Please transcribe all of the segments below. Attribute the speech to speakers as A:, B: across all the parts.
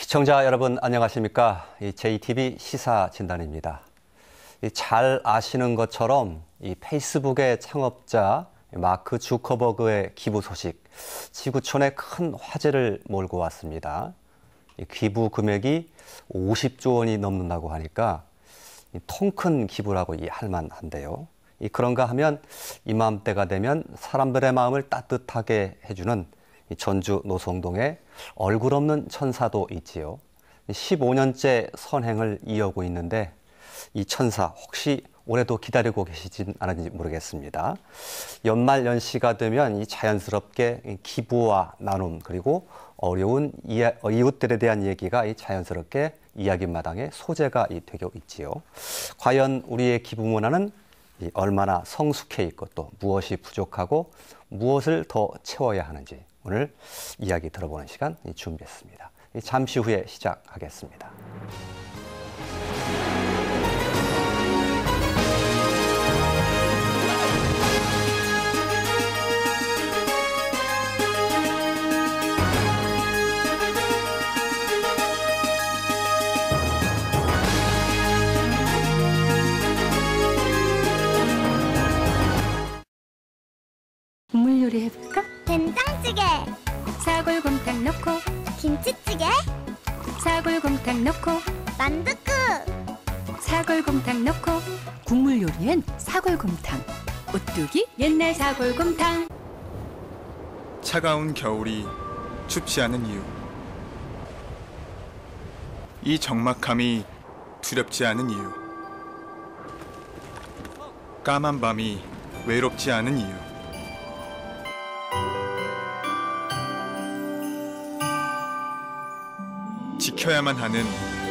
A: 시청자 여러분 안녕하십니까? JTBC 시사진단입니다. 잘 아시는 것처럼 이 페이스북의 창업자 마크 주커버그의 기부 소식, 지구촌에 큰 화제를 몰고 왔습니다. 기부 금액이 50조 원이 넘는다고 하니까 통 큰 기부라고 할 만한데요. 그런가 하면 이맘때가 되면 사람들의 마음을 따뜻하게 해주는 전주 노송동에 얼굴 없는 천사도 있지요. 15년째 선행을 이어오고 있는데 이 천사 혹시 올해도 기다리고 계시진 않은지 모르겠습니다. 연말 연시가 되면 자연스럽게 기부와 나눔 그리고 어려운 이웃들에 대한 얘기가 자연스럽게 이야기마당에 소재가 되고 있지요. 과연 우리의 기부 문화는 얼마나 성숙해 있고 또 무엇이 부족하고 무엇을 더 채워야 하는지 오늘 이야기 들어보는 시간 준비했습니다. 잠시 후에 시작하겠습니다.
B: 국물 요리 해볼까?
C: 된장찌개,
B: 사골곰탕 넣고
C: 김치찌개,
B: 사골곰탕 넣고
C: 만두국.
B: 사골곰탕 넣고 국물 요리엔 사골곰탕. 오뚜기 옛날 사골곰탕.
D: 차가운 겨울이 춥지 않은 이유, 이 적막함이 두렵지 않은 이유, 까만 밤이 외롭지 않은 이유, 지켜야만 하는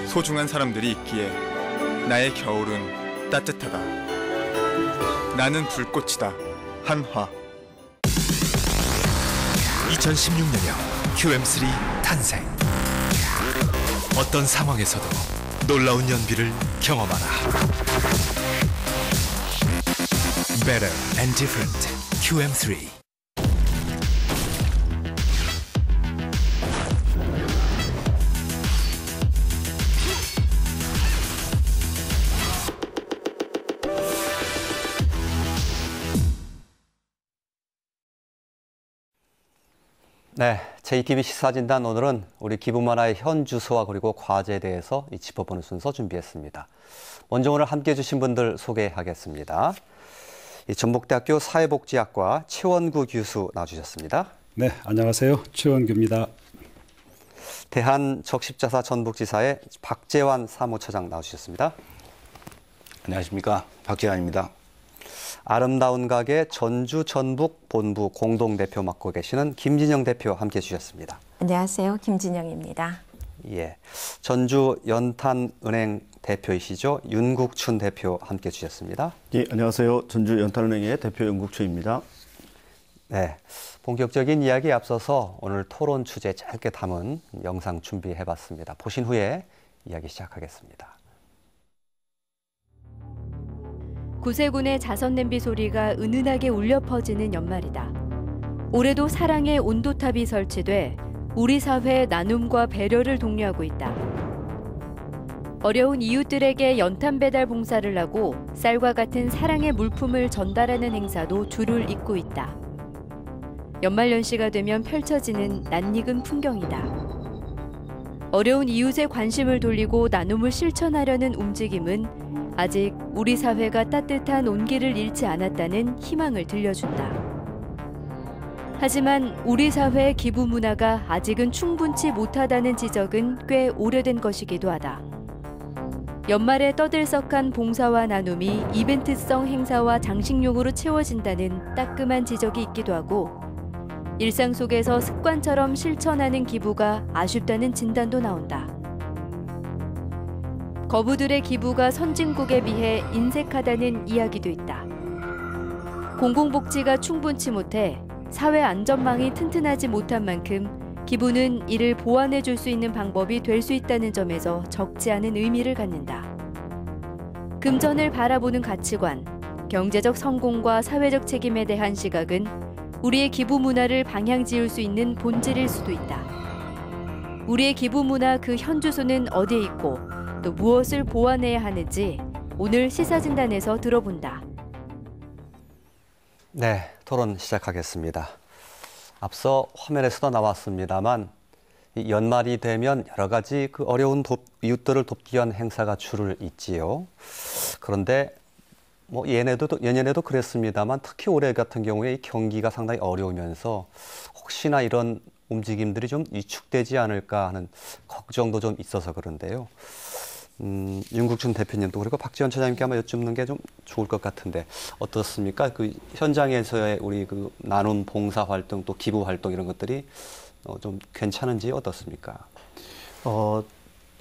D: 소중한 사람들이 있기에 나의 겨울은 따뜻하다. 나는 불꽃이다. 한화.
E: 2016년형 QM3 탄생. 어떤 상황에서도 놀라운 연비를 경험하라. Better and different QM3.
A: 네, JTBC 시사진단 오늘은 우리 기부문화의 현 주소와 그리고 과제에 대해서 짚어보는 순서 준비했습니다. 먼저 오늘 함께해 주신 분들 소개하겠습니다. 전북대학교 사회복지학과 최원구 교수 나와주셨습니다.
F: 네, 안녕하세요. 최원구입니다.
A: 대한적십자사 전북지사의 박재환 사무처장 나와주셨습니다.
G: 안녕하십니까. 박재환입니다.
A: 아름다운 가게 전주 전북 본부 공동대표 맡고 계시는 김진영 대표 함께해 주셨습니다.
H: 안녕하세요. 김진영입니다.
A: 예, 전주 연탄은행 대표이시죠. 윤국춘 대표 함께해 주셨습니다.
G: 예, 안녕하세요. 전주 연탄은행의 대표 윤국춘입니다.
A: 네, 본격적인 이야기에 앞서서 오늘 토론 주제 짧게 담은 영상 준비해봤습니다. 보신 후에 이야기 시작하겠습니다.
I: 구세군의 자선냄비 소리가 은은하게 울려 퍼지는 연말이다. 올해도 사랑의 온도탑이 설치돼 우리 사회의 나눔과 배려를 독려하고 있다. 어려운 이웃들에게 연탄 배달 봉사를 하고 쌀과 같은 사랑의 물품을 전달하는 행사도 줄을 잇고 있다. 연말연시가 되면 펼쳐지는 낯익은 풍경이다. 어려운 이웃에 관심을 돌리고 나눔을 실천하려는 움직임은 아직 우리 사회가 따뜻한 온기를 잃지 않았다는 희망을 들려준다. 하지만 우리 사회의 기부 문화가 아직은 충분치 못하다는 지적은 꽤 오래된 것이기도 하다. 연말에 떠들썩한 봉사와 나눔이 이벤트성 행사와 장식용으로 채워진다는 따끔한 지적이 있기도 하고 일상 속에서 습관처럼 실천하는 기부가 아쉽다는 진단도 나온다. 거부들의 기부가 선진국에 비해 인색하다는 이야기도 있다. 공공복지가 충분치 못해 사회 안전망이 튼튼하지 못한 만큼 기부는 이를 보완해 줄 수 있는 방법이 될 수 있다는 점에서 적지 않은 의미를 갖는다. 금전을 바라보는 가치관, 경제적 성공과 사회적 책임에 대한 시각은 우리의 기부 문화를 방향 지을 수 있는 본질일 수도 있다. 우리의 기부 문화 그 현주소는 어디에 있고 또 무엇을 보완해야 하는지 오늘 시사진단에서 들어본다.
A: 네, 토론 시작하겠습니다. 앞서 화면에서도 나왔습니다만 이 연말이 되면 여러 가지 그 어려운 이웃들을 돕기 위한 행사가 줄을 잇지요. 그런데 뭐 예년에도 그랬습니다만 특히 올해 같은 경우에 이 경기가 상당히 어려우면서 혹시나 이런 움직임들이 좀 위축되지 않을까 하는 걱정도 좀 있어서 그런데요. 윤국춘 대표님도 그리고 박지원 차장님께 한번 여쭙는 게 좀 좋을 것 같은데 어떻습니까? 그 현장에서의 우리 그 나눔 봉사 활동 또 기부 활동 이런 것들이 좀 괜찮은지 어떻습니까?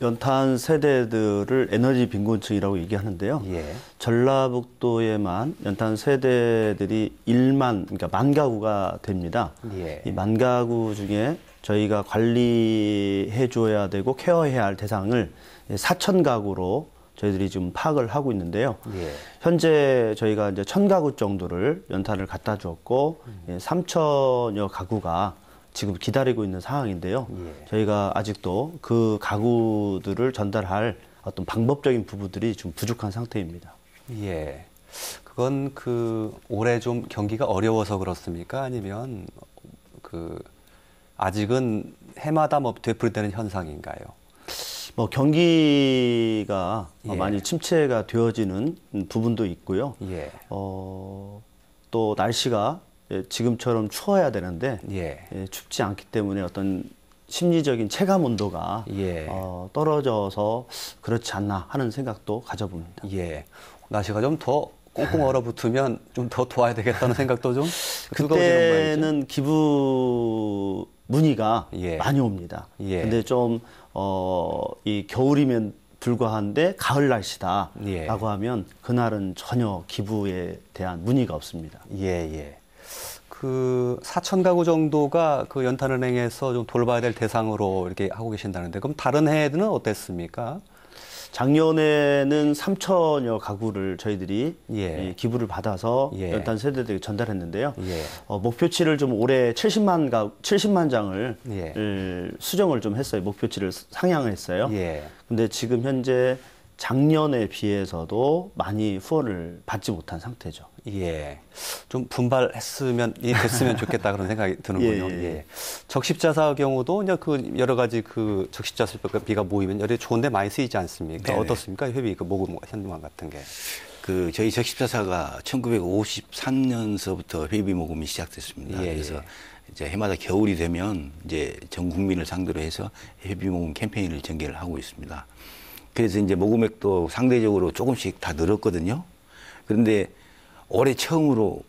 G: 연탄 세대들을 에너지 빈곤층이라고 얘기하는데요.
A: 예.
G: 전라북도에만 연탄 세대들이 1만, 그러니까 만 가구가 됩니다.
A: 예.
G: 이 만 가구 중에 저희가 관리해 줘야 되고 케어해야 할 대상을 4천 가구로 저희들이 지금 파악을 하고 있는데요.
A: 예.
G: 현재 저희가 이제 1,000가구 정도를 연탄을 갖다 주었고 3천여 가구가 지금 기다리고 있는 상황인데요.
A: 예.
G: 저희가 아직도 그 가구들을 전달할 어떤 방법적인 부분들이 좀 부족한 상태입니다.
A: 예. 그건 그 올해 좀 경기가 어려워서 그렇습니까? 아니면 그 아직은 해마다 뭐 되풀이되는 현상인가요?
G: 뭐 경기가
A: 예.
G: 많이 침체가 되어지는 부분도 있고요.
A: 예.
G: 또 날씨가 지금처럼 추워야 되는데
A: 예.
G: 춥지 않기 때문에 어떤 심리적인 체감 온도가
A: 예.
G: 떨어져서 그렇지 않나 하는 생각도 가져봅니다.
A: 예. 날씨가 좀 더 꽁꽁 얼어붙으면 좀 더 도와야 되겠다는 생각도 좀
G: 그때는 기부 문의가
A: 예.
G: 많이 옵니다.
A: 예.
G: 근데 좀 이 겨울이면 불과한데 가을 날씨다라고
A: 예.
G: 하면 그날은 전혀 기부에 대한 문의가 없습니다.
A: 예, 예. 그 4천 가구 정도가 그 연탄은행에서 좀 돌봐야 될 대상으로 이렇게 하고 계신다는데 그럼 다른 해에는 어땠습니까?
G: 작년에는 3천여 가구를 저희들이
A: 예.
G: 기부를 받아서
A: 예.
G: 연탄 세대들에게 전달했는데요.
A: 예.
G: 목표치를 좀 올해 70만 장을
A: 예.
G: 수정을 좀 했어요. 목표치를 상향을 했어요.
A: 예.
G: 근데 지금 현재 작년에 비해서도 많이 후원을 받지 못한 상태죠.
A: 예. 좀 됐으면 좋겠다 그런 생각이 드는군요.
G: 예.
A: 예. 적십자사 경우도 이제 그 여러 가지 그 적십자비가 모이면 여러 좋은데 많이 쓰이지 않습니까?
J: 네네.
A: 어떻습니까? 협의 그 모금 현금화 같은 게.
J: 그 저희 적십자사가 1953년서부터 회비 모금이 시작됐습니다.
A: 예.
J: 그래서 이제 해마다 겨울이 되면 이제 전 국민을 상대로 해서 회비 모금 캠페인을 전개를 하고 있습니다. 그래서 이제 모금액도 상대적으로 조금씩 다 늘었거든요. 그런데 올해 처음으로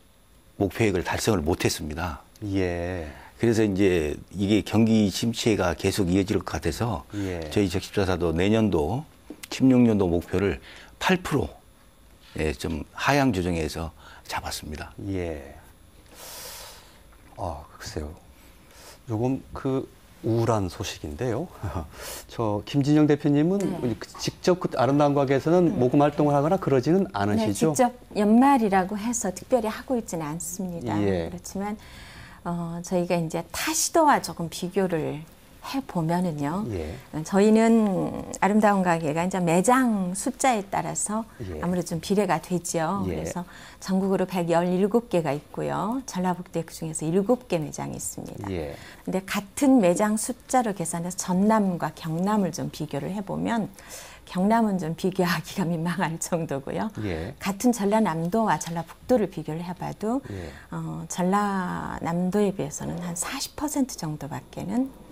J: 목표액을 달성을 못했습니다.
A: 예.
J: 그래서 이제 이게 경기 침체가 계속 이어질 것 같아서
A: 예.
J: 저희 적십자사도 내년도 16년도 목표를 8% 좀 하향 조정해서 잡았습니다.
A: 예. 글쎄요. 조금 그 우울한 소식인데요. 저 김진영 대표님은 직접 그 아름다운 가게에서는 모금 활동을 하거나 그러지는 않으시죠?
H: 네, 직접 연말이라고 해서 특별히 하고 있지는 않습니다.
A: 예.
H: 그렇지만 저희가 이제 타 시도와 조금 비교를 해보면은요.
A: 예.
H: 저희는 아름다운 가게가 이제 매장 숫자에 따라서
A: 예.
H: 아무래도 좀 비례가 되죠.
A: 예.
H: 그래서 전국으로 117개가 있고요. 전라북도에 그중에서 7개 매장이 있습니다.
A: 예.
H: 근데 같은 매장 숫자로 계산해서 전남과 경남을 좀 비교를 해보면 경남은 좀 비교하기가 민망할 정도고요.
A: 예.
H: 같은 전라남도와 전라북도를 비교를 해봐도
A: 예.
H: 전라남도에 비해서는 한 40% 정도밖에는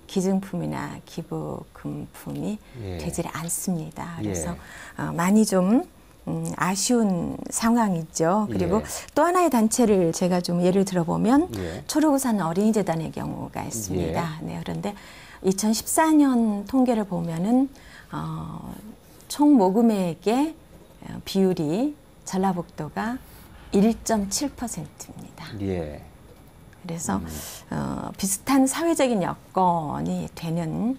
H: 기증품이나 기부금품이
A: 예.
H: 되질 않습니다. 그래서
A: 예.
H: 많이 좀 아쉬운 상황이죠. 그리고
A: 예.
H: 또 하나의 단체를 제가 좀 예를 들어보면
A: 예.
H: 초록우산 어린이재단의 경우가 있습니다. 네, 그런데 2014년 통계를 보면은 총 모금액의 비율이 전라북도가 1.7%입니다.
A: 예.
H: 그래서 비슷한 사회적인 여건이 되는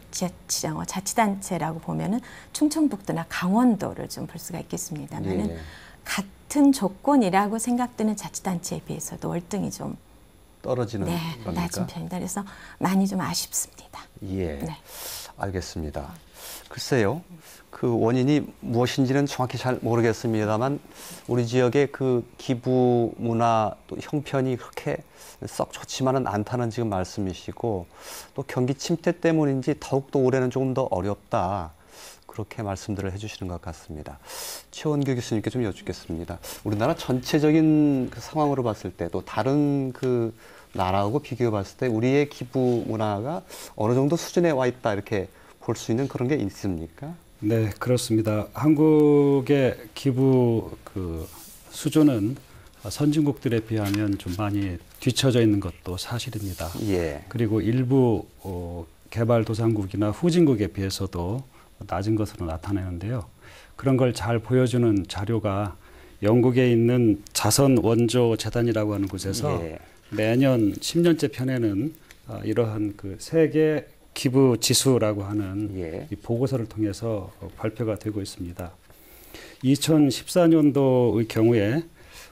H: 자치단체라고 보면은 충청북도나 강원도를 좀 볼 수가 있겠습니다만은
A: 예.
H: 같은 조건이라고 생각되는 자치단체에 비해서도 월등히 좀
A: 떨어지는
H: 네,
A: 겁니까?
H: 낮은 편입니다. 그래서 많이 좀 아쉽습니다.
A: 예,
H: 네.
A: 알겠습니다. 글쎄요, 그 원인이 무엇인지는 정확히 잘 모르겠습니다만 우리 지역의 그 기부 문화 또 형편이 그렇게 썩 좋지만은 않다는 지금 말씀이시고 또 경기 침체 때문인지 더욱더 올해는 조금 더 어렵다. 그렇게 말씀들을 해주시는 것 같습니다. 최원규 교수님께 좀 여쭙겠습니다. 우리나라 전체적인 그 상황으로 봤을 때 또 다른 그 나라하고 비교해 봤을 때 우리의 기부 문화가 어느 정도 수준에 와 있다 이렇게 볼 수 있는 그런 게 있습니까?
F: 네, 그렇습니다. 한국의 기부 그 수준은 선진국들에 비하면 좀 많이 뒤처져 있는 것도 사실입니다.
A: 예.
F: 그리고 일부 개발도상국이나 후진국에 비해서도 낮은 것으로 나타나는데요. 그런 걸 잘 보여주는 자료가 영국에 있는 자선 원조 재단이라고 하는 곳에서
A: 예.
F: 매년 10년째 편에는 이러한 그 세계 기부 지수라고 하는
A: 예.
F: 이 보고서를 통해서 발표가 되고 있습니다. 2014년도의 경우에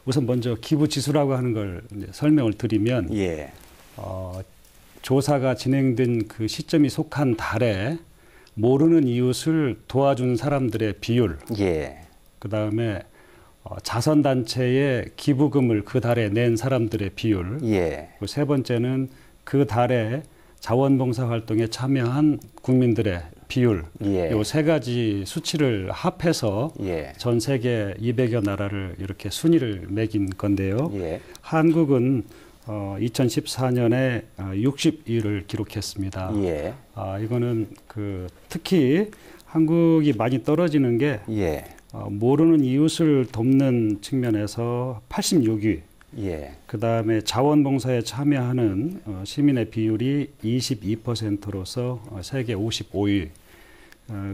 F: 우선 먼저 기부 지수라고 하는 걸 이제 설명을 드리면
A: 예.
F: 조사가 진행된 그 시점이 속한 달에 모르는 이웃을 도와준 사람들의 비율,
A: 예.
F: 그 다음에 자선단체에 기부금을 그 달에 낸 사람들의 비율,
A: 예.
F: 그리고 세 번째는 그 달에 자원봉사 활동에 참여한 국민들의 비율,
A: 예.
F: 이 세 가지 수치를 합해서
A: 예.
F: 전 세계 200여 나라를 이렇게 순위를 매긴 건데요.
A: 예.
F: 한국은 2014년에 60위를 기록했습니다.
A: 예.
F: 이거는 그 특히 한국이 많이 떨어지는 게
A: 예.
F: 모르는 이웃을 돕는 측면에서 86위.
A: 예.
F: 그 다음에 자원봉사에 참여하는 시민의 비율이 22%로서 세계 55위.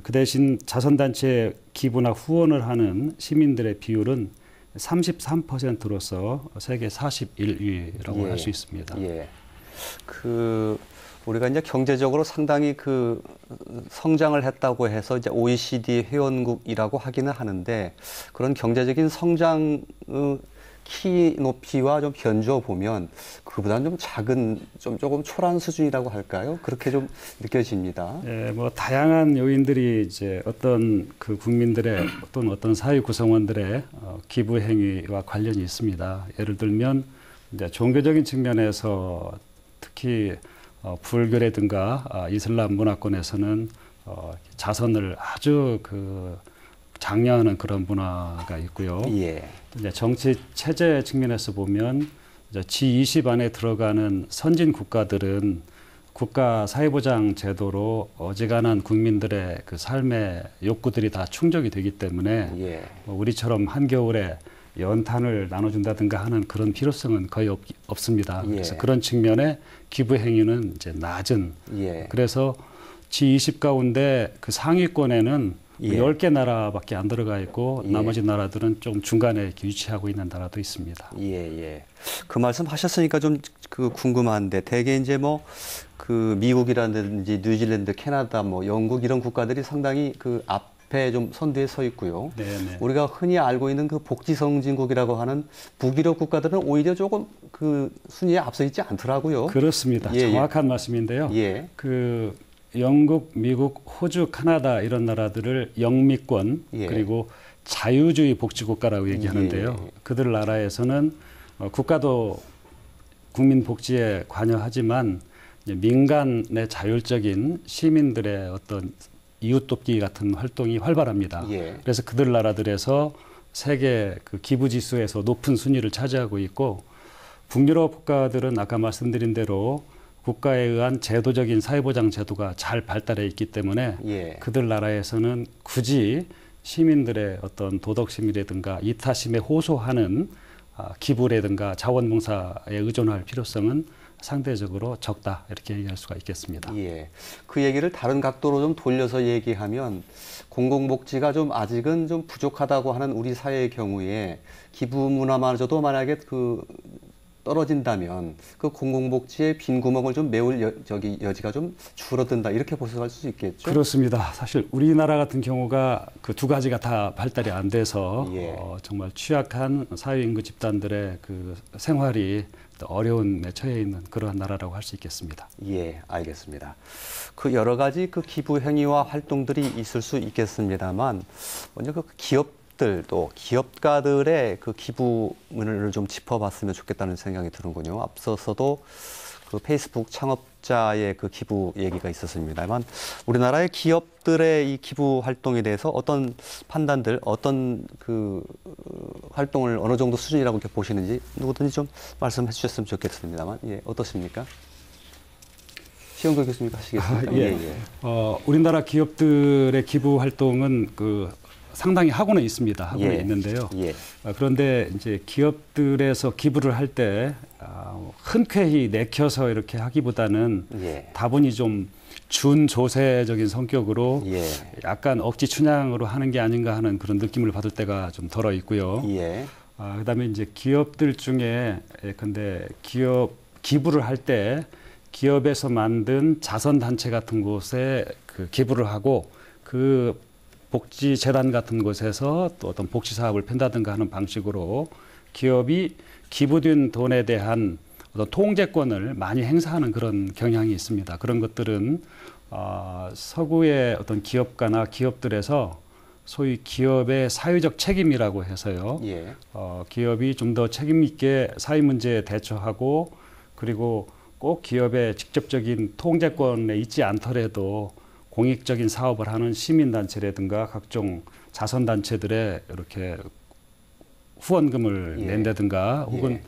F: 그 대신 자선단체 기부나 후원을 하는 시민들의 비율은 33%로서 세계 41위라고
A: 예.
F: 할 수 있습니다.
A: 예. 우리가 이제 경제적으로 상당히 그 성장을 했다고 해서 이제 OECD 회원국이라고 하기는 하는데 그런 경제적인 성장 키 높이와 좀 견주어 보면 그보다는 좀 작은 조금 초라한 수준이라고 할까요? 그렇게 좀 느껴집니다.
F: 예, 뭐 다양한 요인들이 이제 어떤 그 국민들의 어떤 사회 구성원들의 기부 행위와 관련이 있습니다. 예를 들면 이제 종교적인 측면에서 특히 불교라든가 이슬람 문화권에서는 자선을 아주 장려하는 그런 문화가 있고요.
A: 예.
F: 이제 정치 체제 측면에서 보면 이제 G20 안에 들어가는 선진 국가들은 국가 사회보장 제도로 어지간한 국민들의 그 삶의 욕구들이 다 충족이 되기 때문에
A: 예.
F: 우리처럼 한겨울에 연탄을 나눠준다든가 하는 그런 필요성은 거의 없습니다.
A: 예.
F: 그래서 그런 측면에 기부 행위는 이제 낮은.
A: 예.
F: 그래서 G20 가운데 그 상위권에는
A: 예.
F: 10개 나라밖에 안 들어가 있고
A: 예.
F: 나머지 나라들은 좀 중간에 이렇게 위치하고 있는 나라도 있습니다.
A: 예, 예. 그 말씀 하셨으니까 좀 궁금한데 대개 이제 그 미국이라든지 뉴질랜드, 캐나다, 영국 이런 국가들이 상당히 그 앞에 좀 선두에 서 있고요.
F: 네네.
A: 우리가 흔히 알고 있는 그 복지 선진국이라고 하는 북유럽 국가들은 오히려 조금 그 순위에 앞서 있지 않더라고요.
F: 그렇습니다.
A: 예,
F: 정확한 말씀인데요.
A: 예.
F: 그 영국, 미국, 호주, 카나다 이런 나라들을 영미권
A: 예.
F: 그리고 자유주의 복지국가라고 얘기하는데요.
A: 예.
F: 그들 나라에서는 국가도 국민 복지에 관여하지만 민간의 자율적인 시민들의 어떤 이웃 돕기 같은 활동이 활발합니다.
A: 예.
F: 그래서 그들 나라들에서 세계 그 기부 지수에서 높은 순위를 차지하고 있고 북유럽 국가들은 아까 말씀드린 대로 국가에 의한 제도적인 사회보장 제도가 잘 발달해 있기 때문에
A: 예.
F: 그들 나라에서는 굳이 시민들의 어떤 도덕심이라든가 이타심에 호소하는 기부라든가 자원봉사에 의존할 필요성은 상대적으로 적다 이렇게 얘기할 수가 있겠습니다.
A: 예. 그 얘기를 다른 각도로 좀 돌려서 얘기하면 공공복지가 좀 아직은 좀 부족하다고 하는 우리 사회의 경우에 기부 문화마저도 만약에 떨어진다면 그 공공복지의 빈 구멍을 좀 메울 여지가 좀 줄어든다 이렇게 보수할 수 있겠죠?
F: 그렇습니다. 사실 우리나라 같은 경우가 그 두 가지가 다 발달이 안 돼서
A: 예.
F: 정말 취약한 사회인구 집단들의 그 생활이 어려운 처해 있는 그러한 나라라고 할 수 있겠습니다.
A: 예, 알겠습니다. 그 여러 가지 그 기부 행위와 활동들이 있을 수 있겠습니다만 먼저 그 기업들도 기업가들의 그 기부문을 좀 짚어봤으면 좋겠다는 생각이 드는군요. 앞서서도 그 페이스북 창업자의 그 기부 얘기가 있었습니다만 우리나라의 기업들의 이 기부 활동에 대해서 어떤 판단들, 어떤 그 활동을 어느 정도 수준이라고 이렇게 보시는지 누구든지 좀 말씀해 주셨으면 좋겠습니다만 예, 어떻습니까? 시영도 교수님 하시겠습니까?
F: 예. 우리나라 기업들의 기부 활동은 그 상당히 하고는 있습니다. 하고는
A: 예.
F: 있는데요.
A: 예.
F: 그런데 이제 기업들에서 기부를 할 때 흔쾌히 내켜서 이렇게 하기보다는
A: 예.
F: 다분히 좀 준조세적인 성격으로
A: 예.
F: 약간 억지 춘향으로 하는 게 아닌가 하는 그런 느낌을 받을 때가 좀 덜어 있고요.
A: 예.
F: 그다음에 이제 기업들 중에 근데 기부를 할 때 기업에서 만든 자선단체 같은 곳에 그 기부를 하고 그 복지재단 같은 곳에서 또 어떤 복지 사업을 편다든가 하는 방식으로 기업이 기부된 돈에 대한 어떤 통제권을 많이 행사하는 그런 경향이 있습니다. 그런 것들은 서구의 어떤 기업가나 기업들에서 소위 기업의 사회적 책임이라고 해서요.
A: 예.
F: 기업이 좀 더 책임 있게 사회 문제에 대처하고 그리고 꼭 기업의 직접적인 통제권에 있지 않더라도 공익적인 사업을 하는 시민단체라든가 각종 자선단체들에 이렇게 후원금을
A: 예.
F: 낸다든가 혹은
A: 예.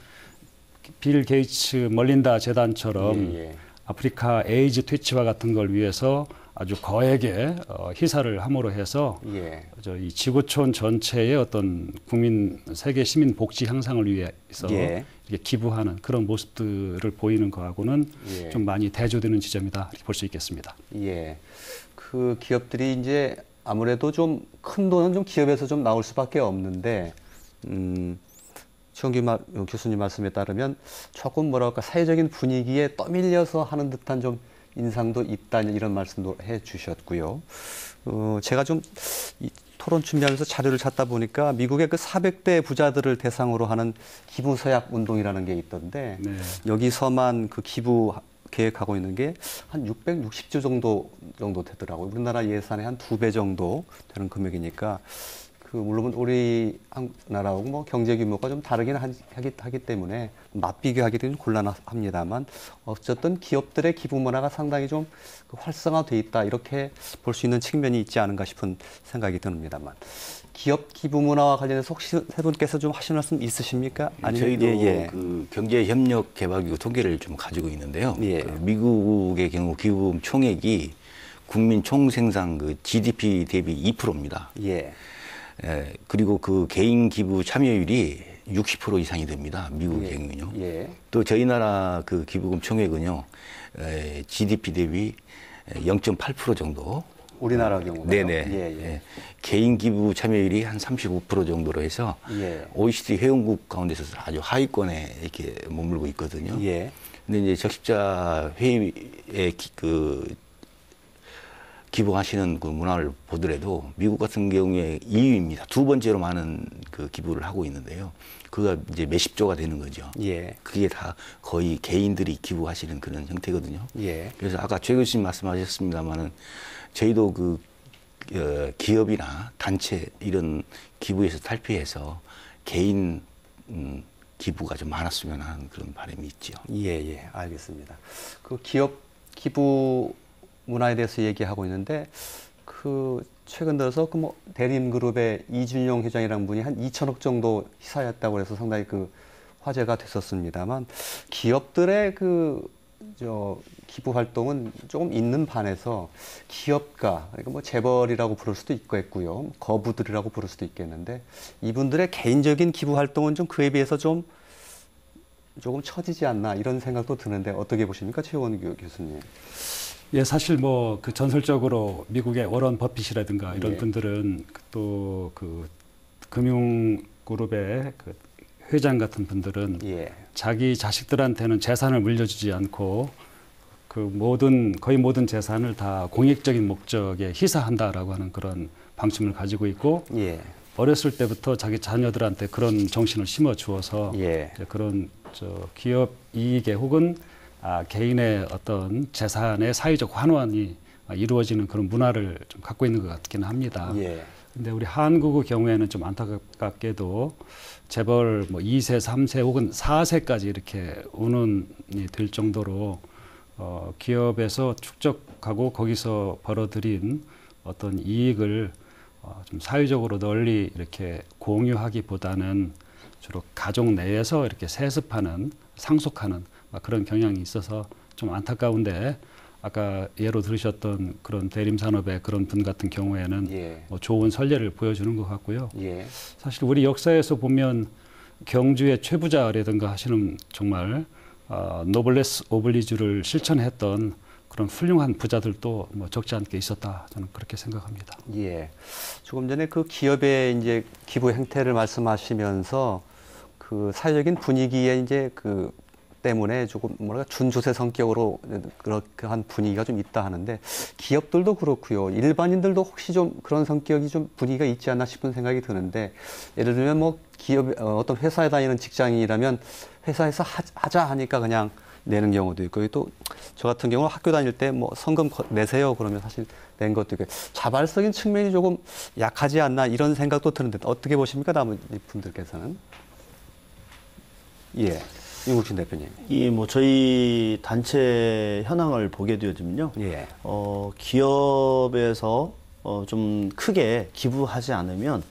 F: 빌 게이츠 멀린다 재단처럼
A: 예.
F: 아프리카 에이즈 퇴치와 같은 걸 위해서 아주 거액의 희사를 함으로 해서
A: 예.
F: 이 지구촌 전체의 어떤 국민 세계 시민 복지 향상을 위해서
A: 예.
F: 이렇게 기부하는 그런 모습들을 보이는 거하고는
A: 예.
F: 좀 많이 대조되는 지점이다 이렇게 볼 수 있겠습니다.
A: 예. 그 기업들이 이제 아무래도 좀 큰 돈은 좀 기업에서 좀 나올 수밖에 없는데, 최원기 교수님 말씀에 따르면 조금 뭐랄까 사회적인 분위기에 떠밀려서 하는 듯한 좀 인상도 있다 이런 말씀도 해 주셨고요. 제가 좀 이 토론 준비하면서 자료를 찾다 보니까 미국의 그 400대 부자들을 대상으로 하는 기부 서약 운동이라는 게 있던데
F: 네.
A: 여기서만 그 기부 계획하고 있는 게 한 660조 정도 되더라고요. 우리나라 예산의 한 2배 정도 되는 금액이니까 그 물론 우리 나라하고 뭐 경제 규모가 좀 다르긴 하기 때문에 맞비교하기도 좀 곤란합니다만 어쨌든 기업들의 기부 문화가 상당히 좀 활성화돼 있다 이렇게 볼 수 있는 측면이 있지 않은가 싶은 생각이 듭니다만 기업 기부 문화와 관련해서 혹시 세 분께서 좀 하시는 말씀 있으십니까? 아니면
J: 저희도 그 경제협력개발기구 통계를 좀 가지고 있는데요.
A: 예.
J: 그 미국의 경우 기부금 총액이 국민 총생산 그 GDP 대비 2%입니다.
A: 예.
J: 그리고 그 개인 기부 참여율이 60% 이상이 됩니다. 미국의 경우는요.
A: 예.
J: 또 저희 나라 그 기부금 총액은요, GDP 대비 0.8% 정도.
A: 우리나라 경우가요?
J: 네네.
A: 예.
J: 개인 기부 참여율이 한 35% 정도로 해서
A: 예.
J: OECD 회원국 가운데서 아주 하위권에 이렇게 머물고 있거든요.
A: 예.
J: 근데 이제 적십자 회의에 기부하시는 그 문화를 보더라도 미국 같은 경우에 2위입니다. 두 번째로 많은 그 기부를 하고 있는데요. 그가 이제 몇십조가 되는 거죠.
A: 예.
J: 그게 다 거의 개인들이 기부하시는 그런 형태거든요.
A: 예.
J: 그래서 아까 최 교수님 말씀하셨습니다만은 저희도 그 기업이나 단체 이런 기부에서 탈피해서 개인 기부가 좀 많았으면 하는 그런 바람이 있죠.
A: 예, 알겠습니다. 그 기업 기부 문화에 대해서 얘기하고 있는데 그 최근 들어서 그 뭐 대림그룹의 이준용 회장이라는 분이 한 2천억 정도 희사였다고 해서 상당히 그 화제가 됐었습니다만 기업들의 기부 활동은 조금 있는 반에서 기업가, 그러니까 뭐 재벌이라고 부를 수도 있겠고요, 거부들이라고 부를 수도 있겠는데 이분들의 개인적인 기부 활동은 좀 그에 비해서 조금 처지지 않나 이런 생각도 드는데 어떻게 보십니까, 최원규 교수님?
F: 예, 사실 뭐 그 전설적으로 미국의 워런 버핏이라든가 이런
A: 예.
F: 분들은 또 그 금융 그룹의 그 회장 같은 분들은
A: 예.
F: 자기 자식들한테는 재산을 물려주지 않고 거의 모든 재산을 다 공익적인 목적에 희사한다라고 하는 그런 방침을 가지고 있고
A: 예.
F: 어렸을 때부터 자기 자녀들한테 그런 정신을 심어 주어서
A: 예.
F: 그런 기업 이익에 혹은 개인의 어떤 재산의 사회적 환원이 이루어지는 그런 문화를 좀 갖고 있는 것 같기는 합니다.
A: 예.
F: 근데 우리 한국의 경우에는 좀 안타깝게도 재벌 2세, 3세 혹은 4세까지 이렇게 운운이 될 정도로 기업에서 축적하고 거기서 벌어들인 어떤 이익을 좀 사회적으로 널리 이렇게 공유하기보다는 주로 가족 내에서 이렇게 세습하는, 상속하는 그런 경향이 있어서 좀 안타까운데 아까 예로 들으셨던 그런 대림산업의 그런 분 같은 경우에는
A: 예.
F: 좋은 선례를 보여주는 것 같고요.
A: 예.
F: 사실 우리 역사에서 보면 경주의 최부자라든가 하시는 정말 노블레스 오블리주를 실천했던 그런 훌륭한 부자들도 적지 않게 있었다, 저는 그렇게 생각합니다.
A: 예. 조금 전에 그 기업의 이제 기부 행태를 말씀하시면서 그 사회적인 분위기에 이제 때문에 조금 준조세 성격으로 그렇게 한 분위기가 좀 있다 하는데 기업들도 그렇고요. 일반인들도 혹시 좀 그런 성격이 좀 분위기가 있지 않나 싶은 생각이 드는데 예를 들면 기업 어떤 회사에 다니는 직장인이라면 회사에서 하자 하니까 그냥 내는 경우도 있고 또 저 같은 경우는 학교 다닐 때 성금 내세요 그러면 사실 낸 것도 있고 자발적인 측면이 조금 약하지 않나 이런 생각도 드는데 어떻게 보십니까? 다른 분들께서는? 예. 윤국진 대표님.
G: 저희 단체 현황을 보게 되어지면요.
A: 예.
G: 기업에서 좀 크게 기부하지 않으면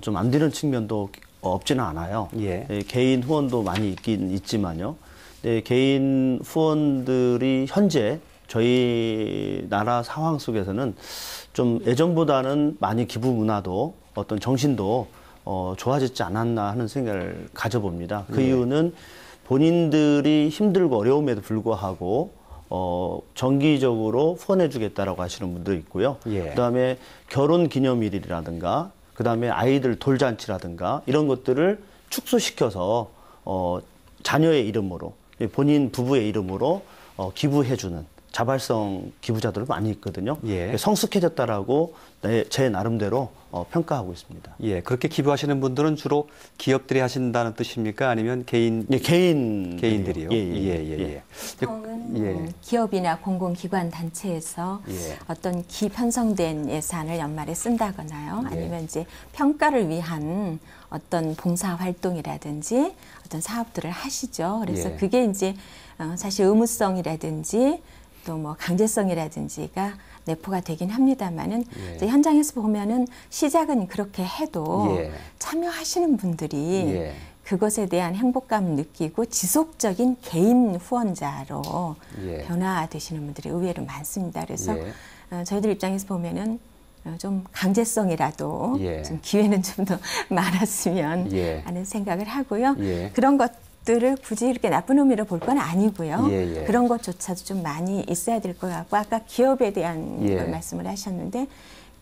G: 좀 안 되는 측면도 없지는 않아요.
A: 예.
G: 개인 후원도 많이 있긴 있지만요. 개인 후원들이 현재 저희 나라 상황 속에서는 좀 예전보다는 많이 기부 문화도 어떤 정신도 좋아졌지 않았나 하는 생각을 가져봅니다. 그 이유는 본인들이 힘들고 어려움에도 불구하고 정기적으로 후원해주겠다라고 하시는 분도 있고요.
A: 예.
G: 그다음에 결혼 기념일이라든가, 그다음에 아이들 돌잔치라든가 이런 것들을 축소시켜서 자녀의 이름으로, 본인 부부의 이름으로 기부해주는 자발성 기부자들도 많이 있거든요.
A: 예.
G: 성숙해졌다라고 제 나름대로 평가하고 있습니다.
A: 예, 그렇게 기부하시는 분들은 주로 기업들이 하신다는 뜻입니까? 아니면 개인들이요?
G: 예.
H: 보통은 기업이나 공공기관 단체에서 어떤 편성된 예산을 연말에 쓴다거나요. 아니면 이제 평가를 위한 어떤 봉사 활동이라든지 어떤 사업들을 하시죠. 그래서 그게 이제 사실 의무성이라든지 또 강제성이라든지가 내포가 되긴 합니다만은 이제 현장에서 보면은 시작은 그렇게 해도 참여하시는 분들이 그것에 대한 행복감을 느끼고 지속적인 개인 후원자로 변화되시는 분들이 의외로 많습니다. 그래서 저희들 입장에서 보면은 좀 강제성이라도 좀 기회는 좀 더 많았으면 하는 생각을 하고요. 그런 것들을 굳이 이렇게 나쁜 의미로 볼 건 아니고요. 그런 것조차도 좀 많이 있어야 될 것 같고 아까 기업에 대한 걸 말씀을 하셨는데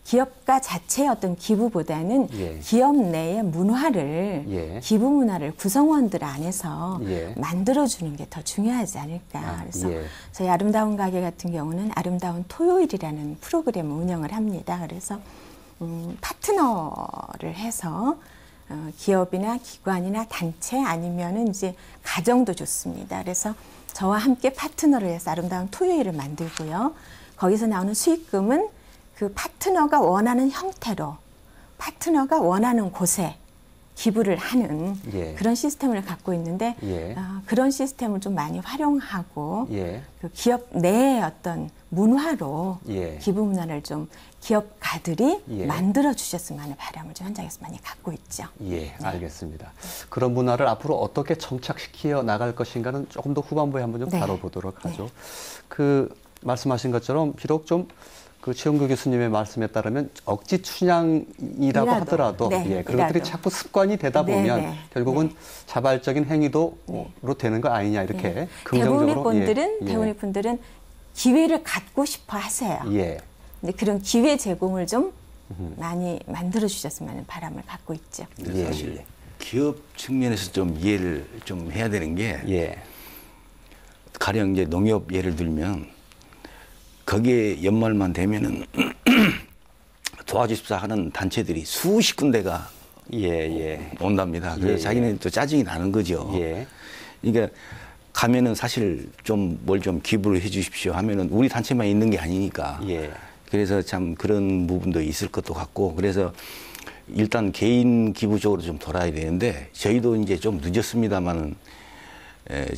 H: 기업가 자체의 어떤 기부보다는 기업 내의 문화를 기부 문화를 구성원들 안에서 만들어주는 게 더 중요하지 않을까. 그래서 저희 아름다운 가게 같은 경우는 아름다운 토요일이라는 프로그램을 운영을 합니다. 그래서 파트너를 해서 기업이나 기관이나 단체 아니면은 이제 가정도 좋습니다. 그래서 저와 함께 파트너를 해서 아름다운 토요일을 만들고요. 거기서 나오는 수익금은 그 파트너가 원하는 형태로 파트너가 원하는 곳에 기부를 하는 그런 시스템을 갖고 있는데 그런 시스템을 좀 많이 활용하고 그 기업 내의 어떤 문화로 기부 문화를 좀 기업가들이 만들어 주셨으면 하는 바람을 좀 현장에서 많이 갖고 있죠.
A: 알겠습니다. 그런 문화를 앞으로 어떻게 정착시켜 나갈 것인가는 조금 더 후반부에 한번 좀 다뤄보도록 하죠. 그 말씀하신 것처럼 비록 좀 그 최영규 교수님의 말씀에 따르면 억지 춘향이라고 하더라도 그런 것들이 자꾸 습관이 되다 보면 결국은 자발적인 행위도로 되는 거 아니냐 이렇게 긍정적으로
H: 대부분의 분들은 기회를 갖고 싶어 하세요. 근데 그런 기회 제공을 좀 많이 만들어 주셨으면 하는 바람을 갖고 있죠.
J: 사실 기업 측면에서 좀 이해를 좀 해야 되는 게
A: 예.
J: 가령 이제 농협 예를 들면 거기에 연말만 되면은 도와주십사 하는 단체들이 수십 군데가 온답니다. 그래서 자기는 또 짜증이 나는 거죠. 그러니까 가면은 사실 좀 뭘 좀 기부를 해 주십시오 하면은 우리 단체만 있는 게 아니니까. 그래서 참 그런 부분도 있을 것도 같고, 그래서 일단 개인 기부 쪽으로 좀 돌아야 되는데, 저희도 이제 좀 늦었습니다만은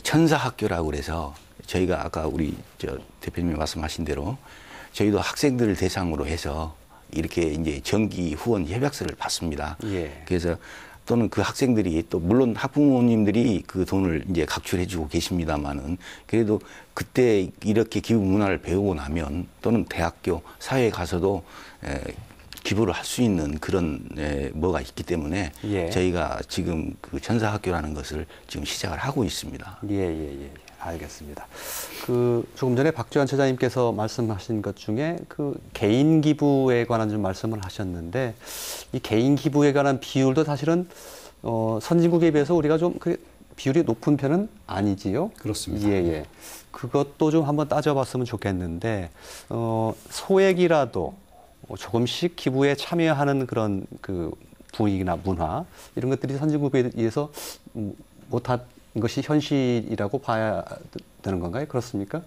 J: 천사학교라고 그래서 저희가 아까 우리 저 대표님이 말씀하신 대로 저희도 학생들을 대상으로 해서 이렇게 이제 정기 후원 협약서를 받습니다. 그래서 또는 그 학생들이 또 물론 학부모님들이 그 돈을 이제 각출해 주고 계십니다만은 그래도 그때 이렇게 기부 문화를 배우고 나면 또는 대학교 사회에 가서도 기부를 할 수 있는 그런 뭐가 있기 때문에 저희가 지금 그 천사학교라는 것을 지금 시작을 하고 있습니다.
A: 알겠습니다. 그 조금 전에 박주환 처장님께서 말씀하신 것 중에 그 개인 기부에 관한 좀 말씀을 하셨는데, 이 개인 기부에 관한 비율도 사실은 선진국에 비해서 우리가 좀 그 비율이 높은 편은 아니지요?
F: 그렇습니다.
A: 그것도 좀 한번 따져봤으면 좋겠는데, 소액이라도 조금씩 기부에 참여하는 그런 그 분위기나 문화, 이런 것들이 선진국에 의해서 못한 것이 현실이라고 봐야 되는 건가요? 그렇습니까?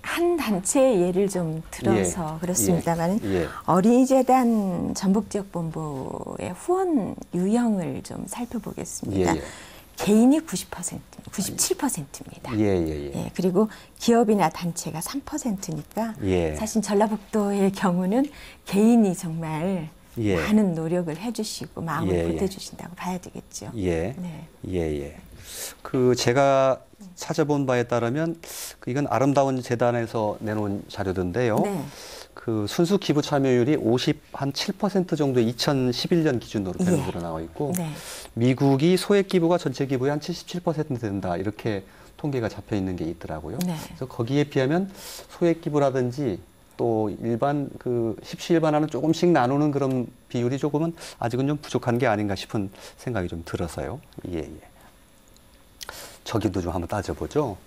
H: 한 단체의 예를 좀 들어서 그렇습니다만 어린이재단 전북지역본부의 후원 유형을 좀 살펴보겠습니다. 개인이 90%, 97%입니다. 그리고 기업이나 단체가 3%니까 사실 전라북도의 경우는 개인이 정말 많은 노력을 해주시고 마음을 보태주신다고 봐야 되겠죠.
A: 그 제가 찾아본 바에 따르면 이건 아름다운 재단에서 내놓은 자료던데요. 그 순수 기부 참여율이 57% 정도의 2011년 기준으로 변으로 나와 있고, 미국이 소액 기부가 전체 기부의 한 77% 된다, 이렇게 통계가 잡혀 있는 게 있더라고요. 그래서 거기에 비하면 소액 기부라든지 또 일반 그 십시일반하는 조금씩 나누는 그런 비율이 조금은 아직은 좀 부족한 게 아닌가 싶은 생각이 좀 들어서요. 저기도 좀 한번 따져보죠.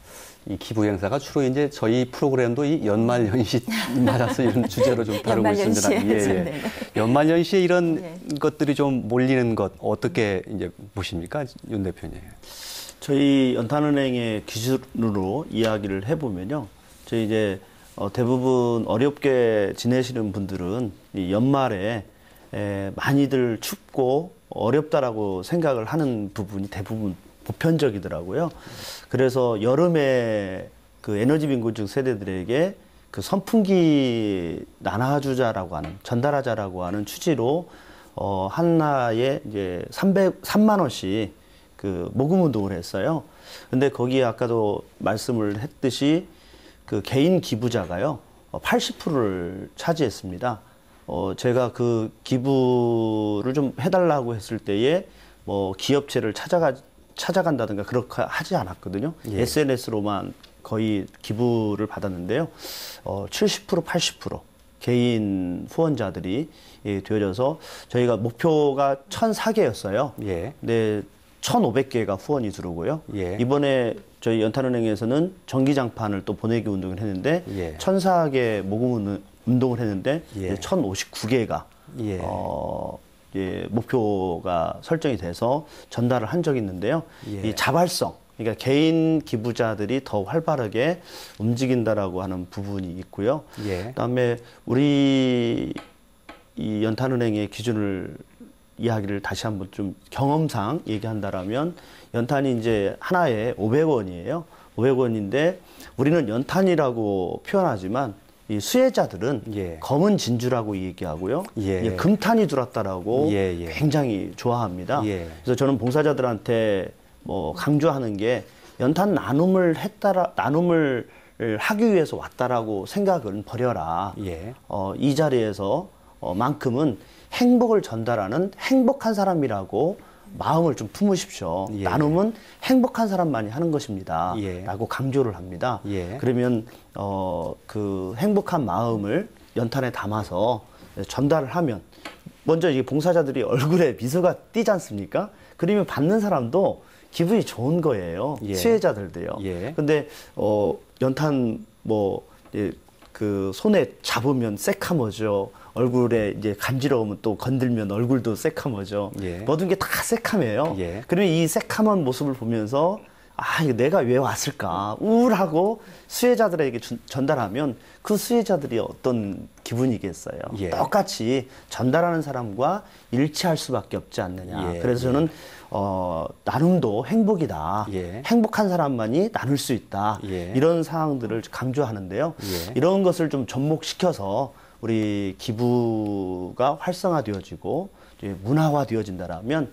A: 이 기부 행사가 주로 이제 저희 프로그램도 이 연말연시 맞아서 이런 주제로 좀 다루고 있습니다. 연말연시에 이런 것들이 좀 몰리는 것 어떻게 이제 보십니까, 윤 대표님?
G: 저희 연탄은행의 기준으로 이야기를 해보면요, 저희 이제 대부분 어렵게 지내시는 분들은 이 연말에 많이들 춥고 어렵다라고 생각을 하는 부분이 대부분 보편적이더라고요. 그래서 여름에 그 에너지 빈곤층 세대들에게 그 선풍기 나눠주자라고 하는, 전달하자라고 하는 취지로 한나에 이제 3만 원씩 그 모금 운동을 했어요. 근데 거기에 아까도 말씀을 했듯이 그 개인 기부자가요 80%를 차지했습니다. 제가 그 기부를 좀 해달라고 했을 때에 뭐 기업체를 찾아간다든가 그렇게 하지 않았거든요. SNS로만 거의 기부를 받았는데요. 70% 80% 개인 후원자들이 되어져서 저희가 목표가 1,004개였어요. 근데 1,500개가 후원이 들어오고요. 이번에 저희 연탄은행에서는 전기장판을 또 보내기 운동을 했는데 1,004개 모금 운동을 했는데 1,059개가 목표가 설정이 돼서 전달을 한 적이 있는데요. 이 자발성, 그러니까 개인 기부자들이 더 활발하게 움직인다라고 하는 부분이 있고요. 그다음에 우리 이 연탄은행의 기준을 이야기를 다시 한번 좀 경험상 얘기한다라면 연탄이 이제 하나에 500원이에요. 500원인데 우리는 연탄이라고 표현하지만 이 수혜자들은 검은 진주라고 얘기하고요. 금탄이 들어왔다라고 굉장히 좋아합니다. 그래서 저는 봉사자들한테 뭐 강조하는 게 연탄 나눔을 하기 위해서 왔다라고 생각은 버려라. 이 자리에서 만큼은 행복을 전달하는 행복한 사람이라고 마음을 좀 품으십시오. 나눔은 행복한 사람만이 하는 것입니다. 라고 강조를 합니다. 그러면 그 행복한 마음을 연탄에 담아서 전달을 하면 먼저 이 봉사자들이 얼굴에 미소가 띄지 않습니까? 그러면 받는 사람도 기분이 좋은 거예요.
A: 예.
G: 수혜자들도요.
A: 예.
G: 근데 연탄 그 손에 잡으면 새카머죠. 얼굴에 이제 간지러우면 또 건들면 얼굴도 새카머죠.
A: 예.
G: 모든 게 다 새카매요.
A: 예.
G: 그러면 이 새카만 모습을 보면서 이거 내가 왜 왔을까 우울하고 수혜자들에게 전달하면 그 수혜자들이 어떤 기분이겠어요.
A: 예.
G: 똑같이 전달하는 사람과 일치할 수밖에 없지 않느냐.
A: 예.
G: 그래서 저는 나눔도 행복이다.
A: 예.
G: 행복한 사람만이 나눌 수 있다.
A: 예.
G: 이런 사항들을 강조하는데요.
A: 예.
G: 이런 것을 좀 접목시켜서 우리 기부가 활성화되어지고 문화화되어진다라면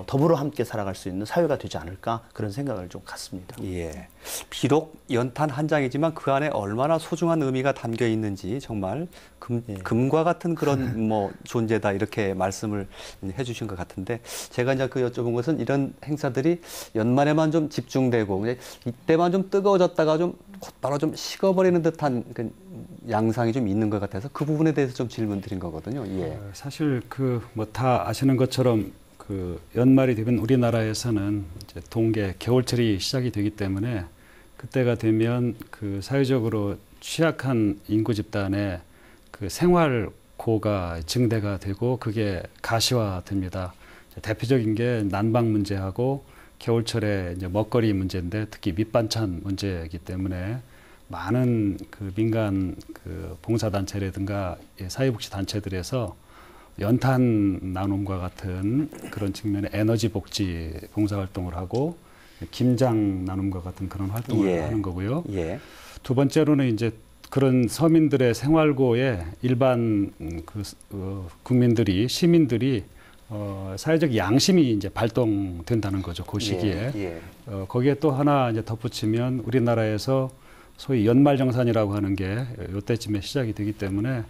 G: 더불어 함께 살아갈 수 있는 사회가 되지 않을까 그런 생각을 좀 갖습니다.
A: 예. 비록 연탄 한 장이지만 그 안에 얼마나 소중한 의미가 담겨 있는지 정말 금과 같은 그런 존재다 이렇게 말씀을 해주신 것 같은데 제가 이제 그 여쭤본 것은 이런 행사들이 연말에만 좀 집중되고 이때만 좀 뜨거워졌다가 좀 곧바로 좀 식어버리는 듯한 그 양상이 좀 있는 것 같아서 그 부분에 대해서 좀 질문드린 거거든요. 예.
F: 사실 다 아시는 것처럼 그 연말이 되면 우리나라에서는 이제 동계 겨울철이 시작이 되기 때문에 그때가 되면 그 사회적으로 취약한 인구 집단의 그 생활고가 증대가 되고 그게 가시화됩니다. 대표적인 게 난방 문제하고 겨울철에 이제 먹거리 문제인데 특히 밑반찬 문제이기 때문에 많은 그 민간 그 봉사단체라든가 사회복지 단체들에서 연탄 나눔과 같은 그런 측면의 에너지 복지 봉사활동을 하고 김장 나눔과 같은 그런 활동을 하는 거고요.
A: 예.
F: 두 번째로는 이제 그런 서민들의 생활고에 일반 국민들이 시민들이 사회적 양심이 이제 발동된다는 거죠. 그 시기에.
A: 예.
F: 거기에 또 하나 이제 덧붙이면 우리나라에서 소위 연말정산이라고 하는 게 이때쯤에 시작이 되기 때문에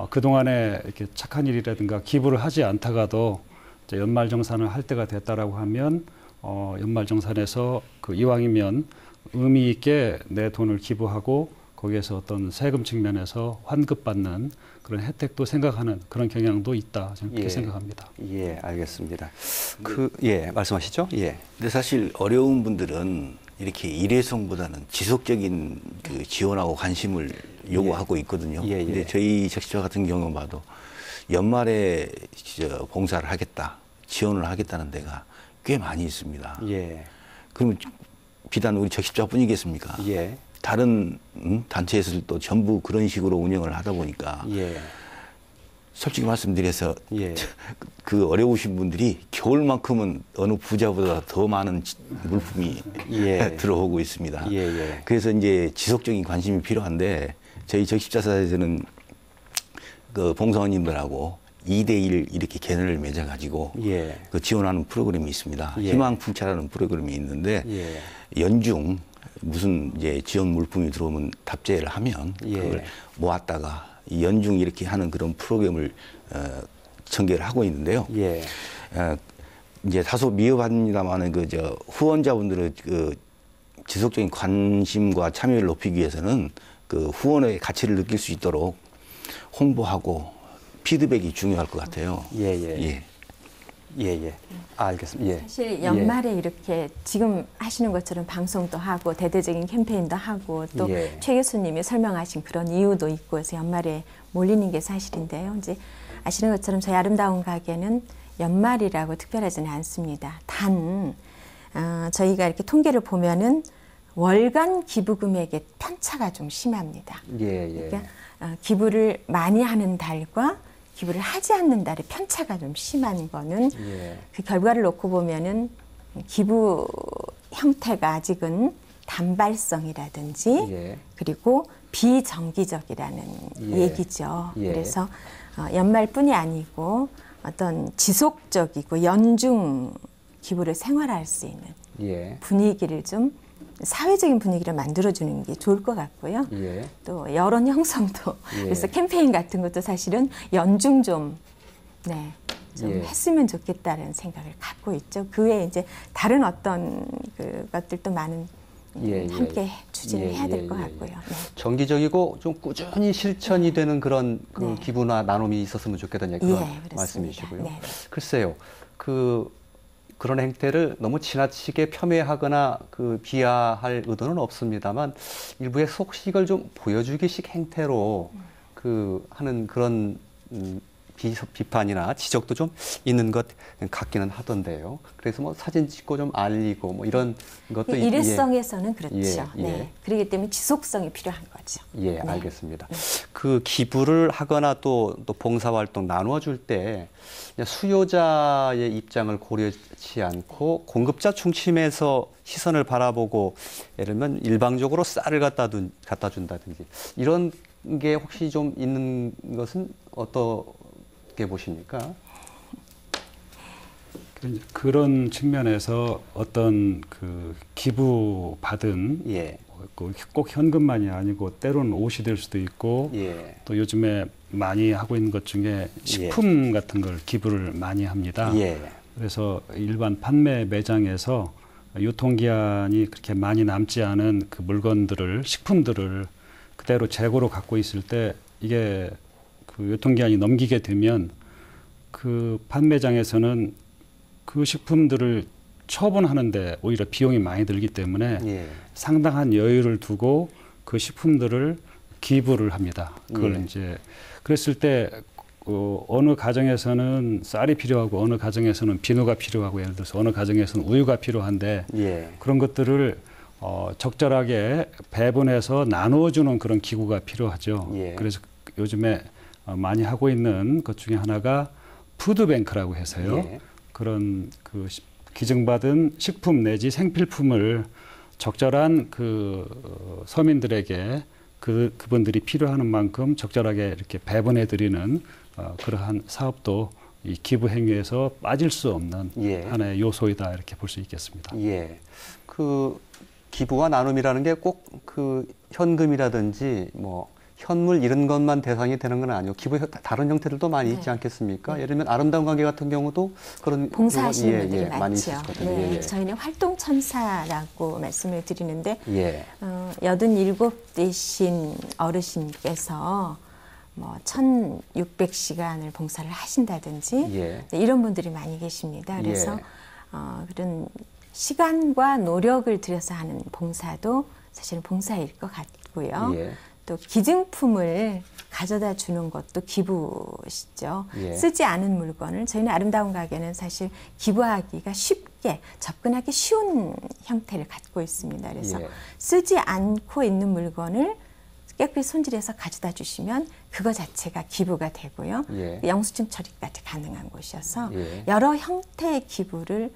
F: 그동안에 이렇게 착한 일이라든가 기부를 하지 않다가도 이제 연말정산을 할 때가 됐다라고 하면 연말정산에서 그 이왕이면 의미 있게 내 돈을 기부하고 거기에서 어떤 세금 측면에서 환급받는 그런 혜택도 생각하는 그런 경향도 있다. 저는 그렇게 생각합니다.
A: 예, 알겠습니다. 말씀하시죠. 예.
J: 근데 사실 어려운 분들은 이렇게 일회성보다는 지속적인 그 지원하고 관심을 요구하고 있거든요. 근데 저희 적십자 같은 경우 봐도 연말에 봉사를 하겠다, 지원을 하겠다는 데가 꽤 많이 있습니다.
A: 예.
J: 그러면 비단 우리 적십자뿐이겠습니까?
A: 예.
J: 다른 단체에서도 전부 그런 식으로 운영을 하다 보니까 솔직히 말씀드려서 그 어려우신 분들이 겨울만큼은 어느 부자보다 더 많은 물품이 들어오고 있습니다. 그래서 이제 지속적인 관심이 필요한데 저희 적십자사에서는 그 봉사원님들하고 2대1 이렇게 개념을 맺어가지고 그 지원하는 프로그램이 있습니다. 희망풍차라는 프로그램이 있는데 연중 무슨 이제 지원 물품이 들어오면 답제를 하면 그걸 모았다가 연중 이렇게 하는 그런 프로그램을 전개를 하고 있는데요. 이제 다소 미흡합니다만은 후원자분들의 그 지속적인 관심과 참여를 높이기 위해서는 그 후원의 가치를 느낄 수 있도록 홍보하고 피드백이 중요할 것 같아요.
A: 알겠습니다.
H: 사실 연말에 이렇게 지금 하시는 것처럼 방송도 하고 대대적인 캠페인도 하고 또 최 교수님이 설명하신 그런 이유도 있고 해서 연말에 몰리는 게 사실인데요. 이제 아시는 것처럼 저희 아름다운 가게는 연말이라고 특별하지는 않습니다. 단 저희가 이렇게 통계를 보면은 월간 기부 금액의 편차가 좀 심합니다. 그러니까 기부를 많이 하는 달과 기부를 하지 않는 달의 편차가 좀 심한 거는 그 결과를 놓고 보면은 기부 형태가 아직은 단발성이라든지 그리고 비정기적이라는 얘기죠. 그래서 연말뿐이 아니고 어떤 지속적이고 연중 기부를 생활할 수 있는 분위기를 좀 사회적인 분위기를 만들어주는 게 좋을 것 같고요. 또 여론 형성도 그래서 캠페인 같은 것도 사실은 연중 좀 했으면 좋겠다는 생각을 갖고 있죠. 그 외에 이제 다른 어떤 것들도 많은 함께 추진을 해야 될 것 같고요. 네.
A: 정기적이고 좀 꾸준히 실천이 되는 그런 그 기부나 나눔이 있었으면 좋겠다는 그런 말씀이시고요.
H: 네.
A: 글쎄요, 그런 행태를 너무 지나치게 폄훼하거나 비하할 의도는 없습니다만 일부의 속식을 좀 보여주기식 행태로 하는 그런 비판이나 지적도 좀 있는 것 같기는 하던데요. 그래서 뭐 사진 찍고 좀 알리고 뭐 이런 것도
H: 일회성에서는 그렇죠. 네. 그렇기 때문에 지속성이 필요한 거죠.
A: 예, 알겠습니다. 그 기부를 하거나 또 봉사활동 나누어줄 때 수요자의 입장을 고려치 않고 공급자 중심에서 시선을 바라보고 예를 들면 일방적으로 쌀을 갖다 준다든지 이런 게 혹시 좀 있는 것은 어떻게 보십니까?
F: 그런 측면에서 어떤 기부 받은 꼭 현금만이 아니고 때로는 옷이 될 수도 있고 또 요즘에 많이 하고 있는 것 중에 식품 같은 걸 기부를 많이 합니다. 그래서 일반 판매 매장에서 유통기한이 그렇게 많이 남지 않은 그 물건들을 식품들을 그대로 재고로 갖고 있을 때 이게 유통기한이 넘기게 되면 그 판매장에서는 그 식품들을 처분하는데 오히려 비용이 많이 들기 때문에 상당한 여유를 두고 그 식품들을 기부를 합니다. 그걸 이제 그랬을 때 어느 가정에서는 쌀이 필요하고 어느 가정에서는 비누가 필요하고 예를 들어서 어느 가정에서는 우유가 필요한데 그런 것들을 적절하게 배분해서 나누어주는 그런 기구가 필요하죠. 그래서 요즘에 많이 하고 있는 것 중에 하나가 푸드뱅크라고 해서요. 그런 기증받은 식품 내지 생필품을 적절한 서민들에게 그분들이 필요하는 만큼 적절하게 이렇게 배분해드리는 그러한 사업도 이 기부 행위에서 빠질 수 없는 하나의 요소이다 이렇게 볼 수 있겠습니다.
A: 기부와 나눔이라는 게 꼭 현금이라든지 뭐 현물 이런 것만 대상이 되는 건 아니고 기부의 다른 형태들도 많이 있지 않겠습니까? 예를 들면 아름다운 관계 같은 경우도 그런
H: 봉사하시는 분들이
A: 많이 있을 것 같아요.
H: 저희는 활동천사라고 말씀을 드리는데 87되신 어르신께서 뭐 1600시간을 봉사를 하신다든지 이런 분들이 많이 계십니다. 그래서 그런 시간과 노력을 들여서 하는 봉사도 사실은 봉사일 것 같고요. 또 기증품을 가져다 주는 것도 기부시죠. 쓰지 않은 물건을 저희는 아름다운 가게는 사실 기부하기가 쉽게 접근하기 쉬운 형태를 갖고 있습니다. 그래서 쓰지 않고 있는 물건을 깨끗이 손질해서 가져다 주시면 그거 자체가 기부가 되고요. 영수증 처리까지 가능한 곳이어서 여러 형태의 기부를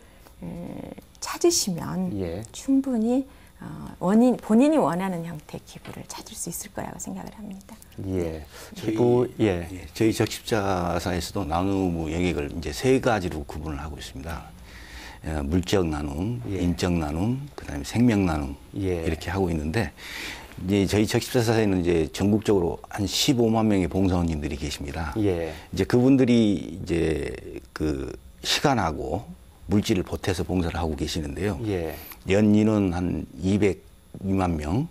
H: 찾으시면 충분히 본인이 원하는 형태의 기부를 찾을 수 있을 거라고 생각을 합니다.
J: 저희 적십자사에서도 나눔 영역을 이제 3가지로 구분을 하고 있습니다. 물적 나눔, 인적 나눔, 그다음에 생명 나눔 이렇게 하고 있는데 이제 저희 적십자사에는 이제 전국적으로 한 15만 명의 봉사원님들이 계십니다. 이제 그분들이 이제 시간하고 물질을 보태서 봉사를 하고 계시는데요. 연인은 한 202만 명,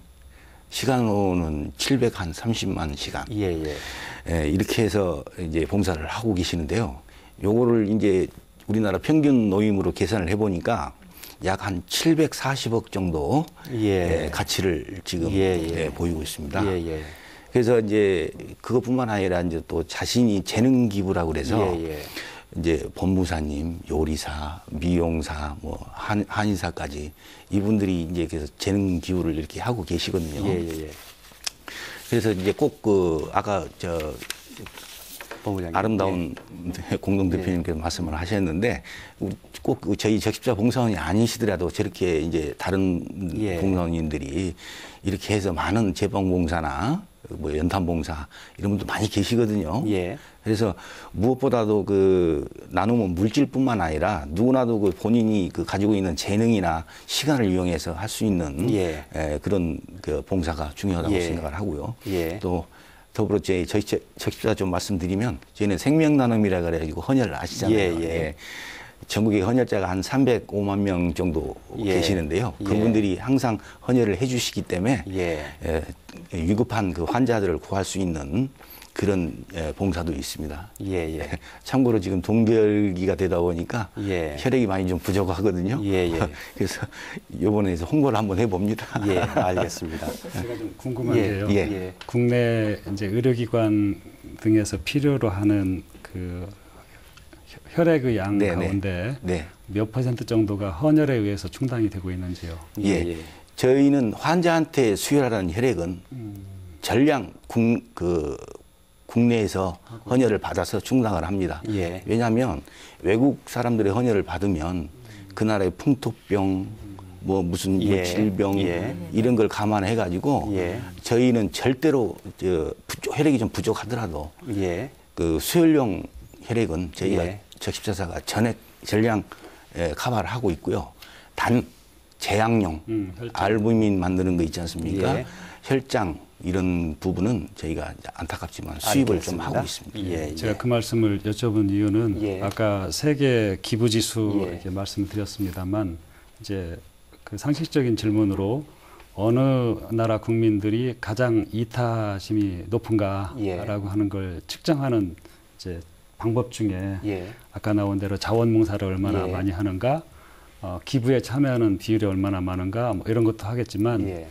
J: 시간으로는 730만 시간. 이렇게 해서 이제 봉사를 하고 계시는데요. 요거를 이제 우리나라 평균 노임으로 계산을 해보니까 약 한 740억 정도 가치를 지금 보이고 있습니다. 그래서 이제 그것뿐만 아니라 이제 또 자신이 재능 기부라고 그래서 이제 법무사님, 요리사, 미용사, 뭐 한의사까지 이분들이 이제 그래서 재능 기부를 이렇게 하고 계시거든요. 그래서 이제 꼭 아까 아름다운 공동대표님께서 말씀을 하셨는데 꼭 저희 적십자 봉사원이 아니시더라도 저렇게 이제 다른 봉사원님들이 이렇게 해서 많은 제방봉사나 뭐 연탄봉사 이런 분도 많이 계시거든요. 그래서 무엇보다도 나눔은 물질뿐만 아니라 누구나도 본인이 가지고 있는 재능이나 시간을 이용해서 할 수 있는 그런 봉사가 중요하다고 생각을 하고요. 또 더불어 저희 적십자 좀 말씀드리면 저희는 생명 나눔이라 그래가지고 헌혈을 아시잖아요. 전국에 헌혈자가 한 305만 명 정도 계시는데요. 그분들이 항상 헌혈을 해주시기 때문에 위급한 그 환자들을 구할 수 있는 그런 봉사도 있습니다. 참고로 지금 동결기가 되다 보니까 혈액이 많이 좀 부족하거든요. 그래서 이번에 홍보를 한번 해봅니다.
A: 알겠습니다.
F: 제가 좀 궁금한 게요. 국내 이제 의료기관 등에서 필요로 하는 그 혈액의 양 가운데 몇 % 정도가 헌혈에 의해서 충당이 되고 있는지요?
J: 저희는 환자한테 수혈하는 혈액은 전량 국내에서 헌혈을 받아서 충당을 합니다. 왜냐하면 외국 사람들의 헌혈을 받으면 그 나라의 풍토병, 뭐 무슨 뭐 질병 이런 걸 감안해 가지고 저희는 절대로 혈액이 좀 부족하더라도 그 수혈용 혈액은 저희가 적십자사가 전량 커버를 하고 있고요. 단 제약용 알부민 만드는 거 있지 않습니까? 혈장 이런 부분은 저희가 안타깝지만 수입을 좀 하고 있습니다.
F: 제가 그 말씀을 여쭤본 이유는 아까 세계 기부지수 이렇게 말씀드렸습니다만 이제 그 상식적인 질문으로 어느 나라 국민들이 가장 이타심이 높은가라고 하는 걸 측정하는 이제 방법 중에 아까 나온 대로 자원봉사를 얼마나 많이 하는가, 기부에 참여하는 비율이 얼마나 많은가, 뭐 이런 것도 하겠지만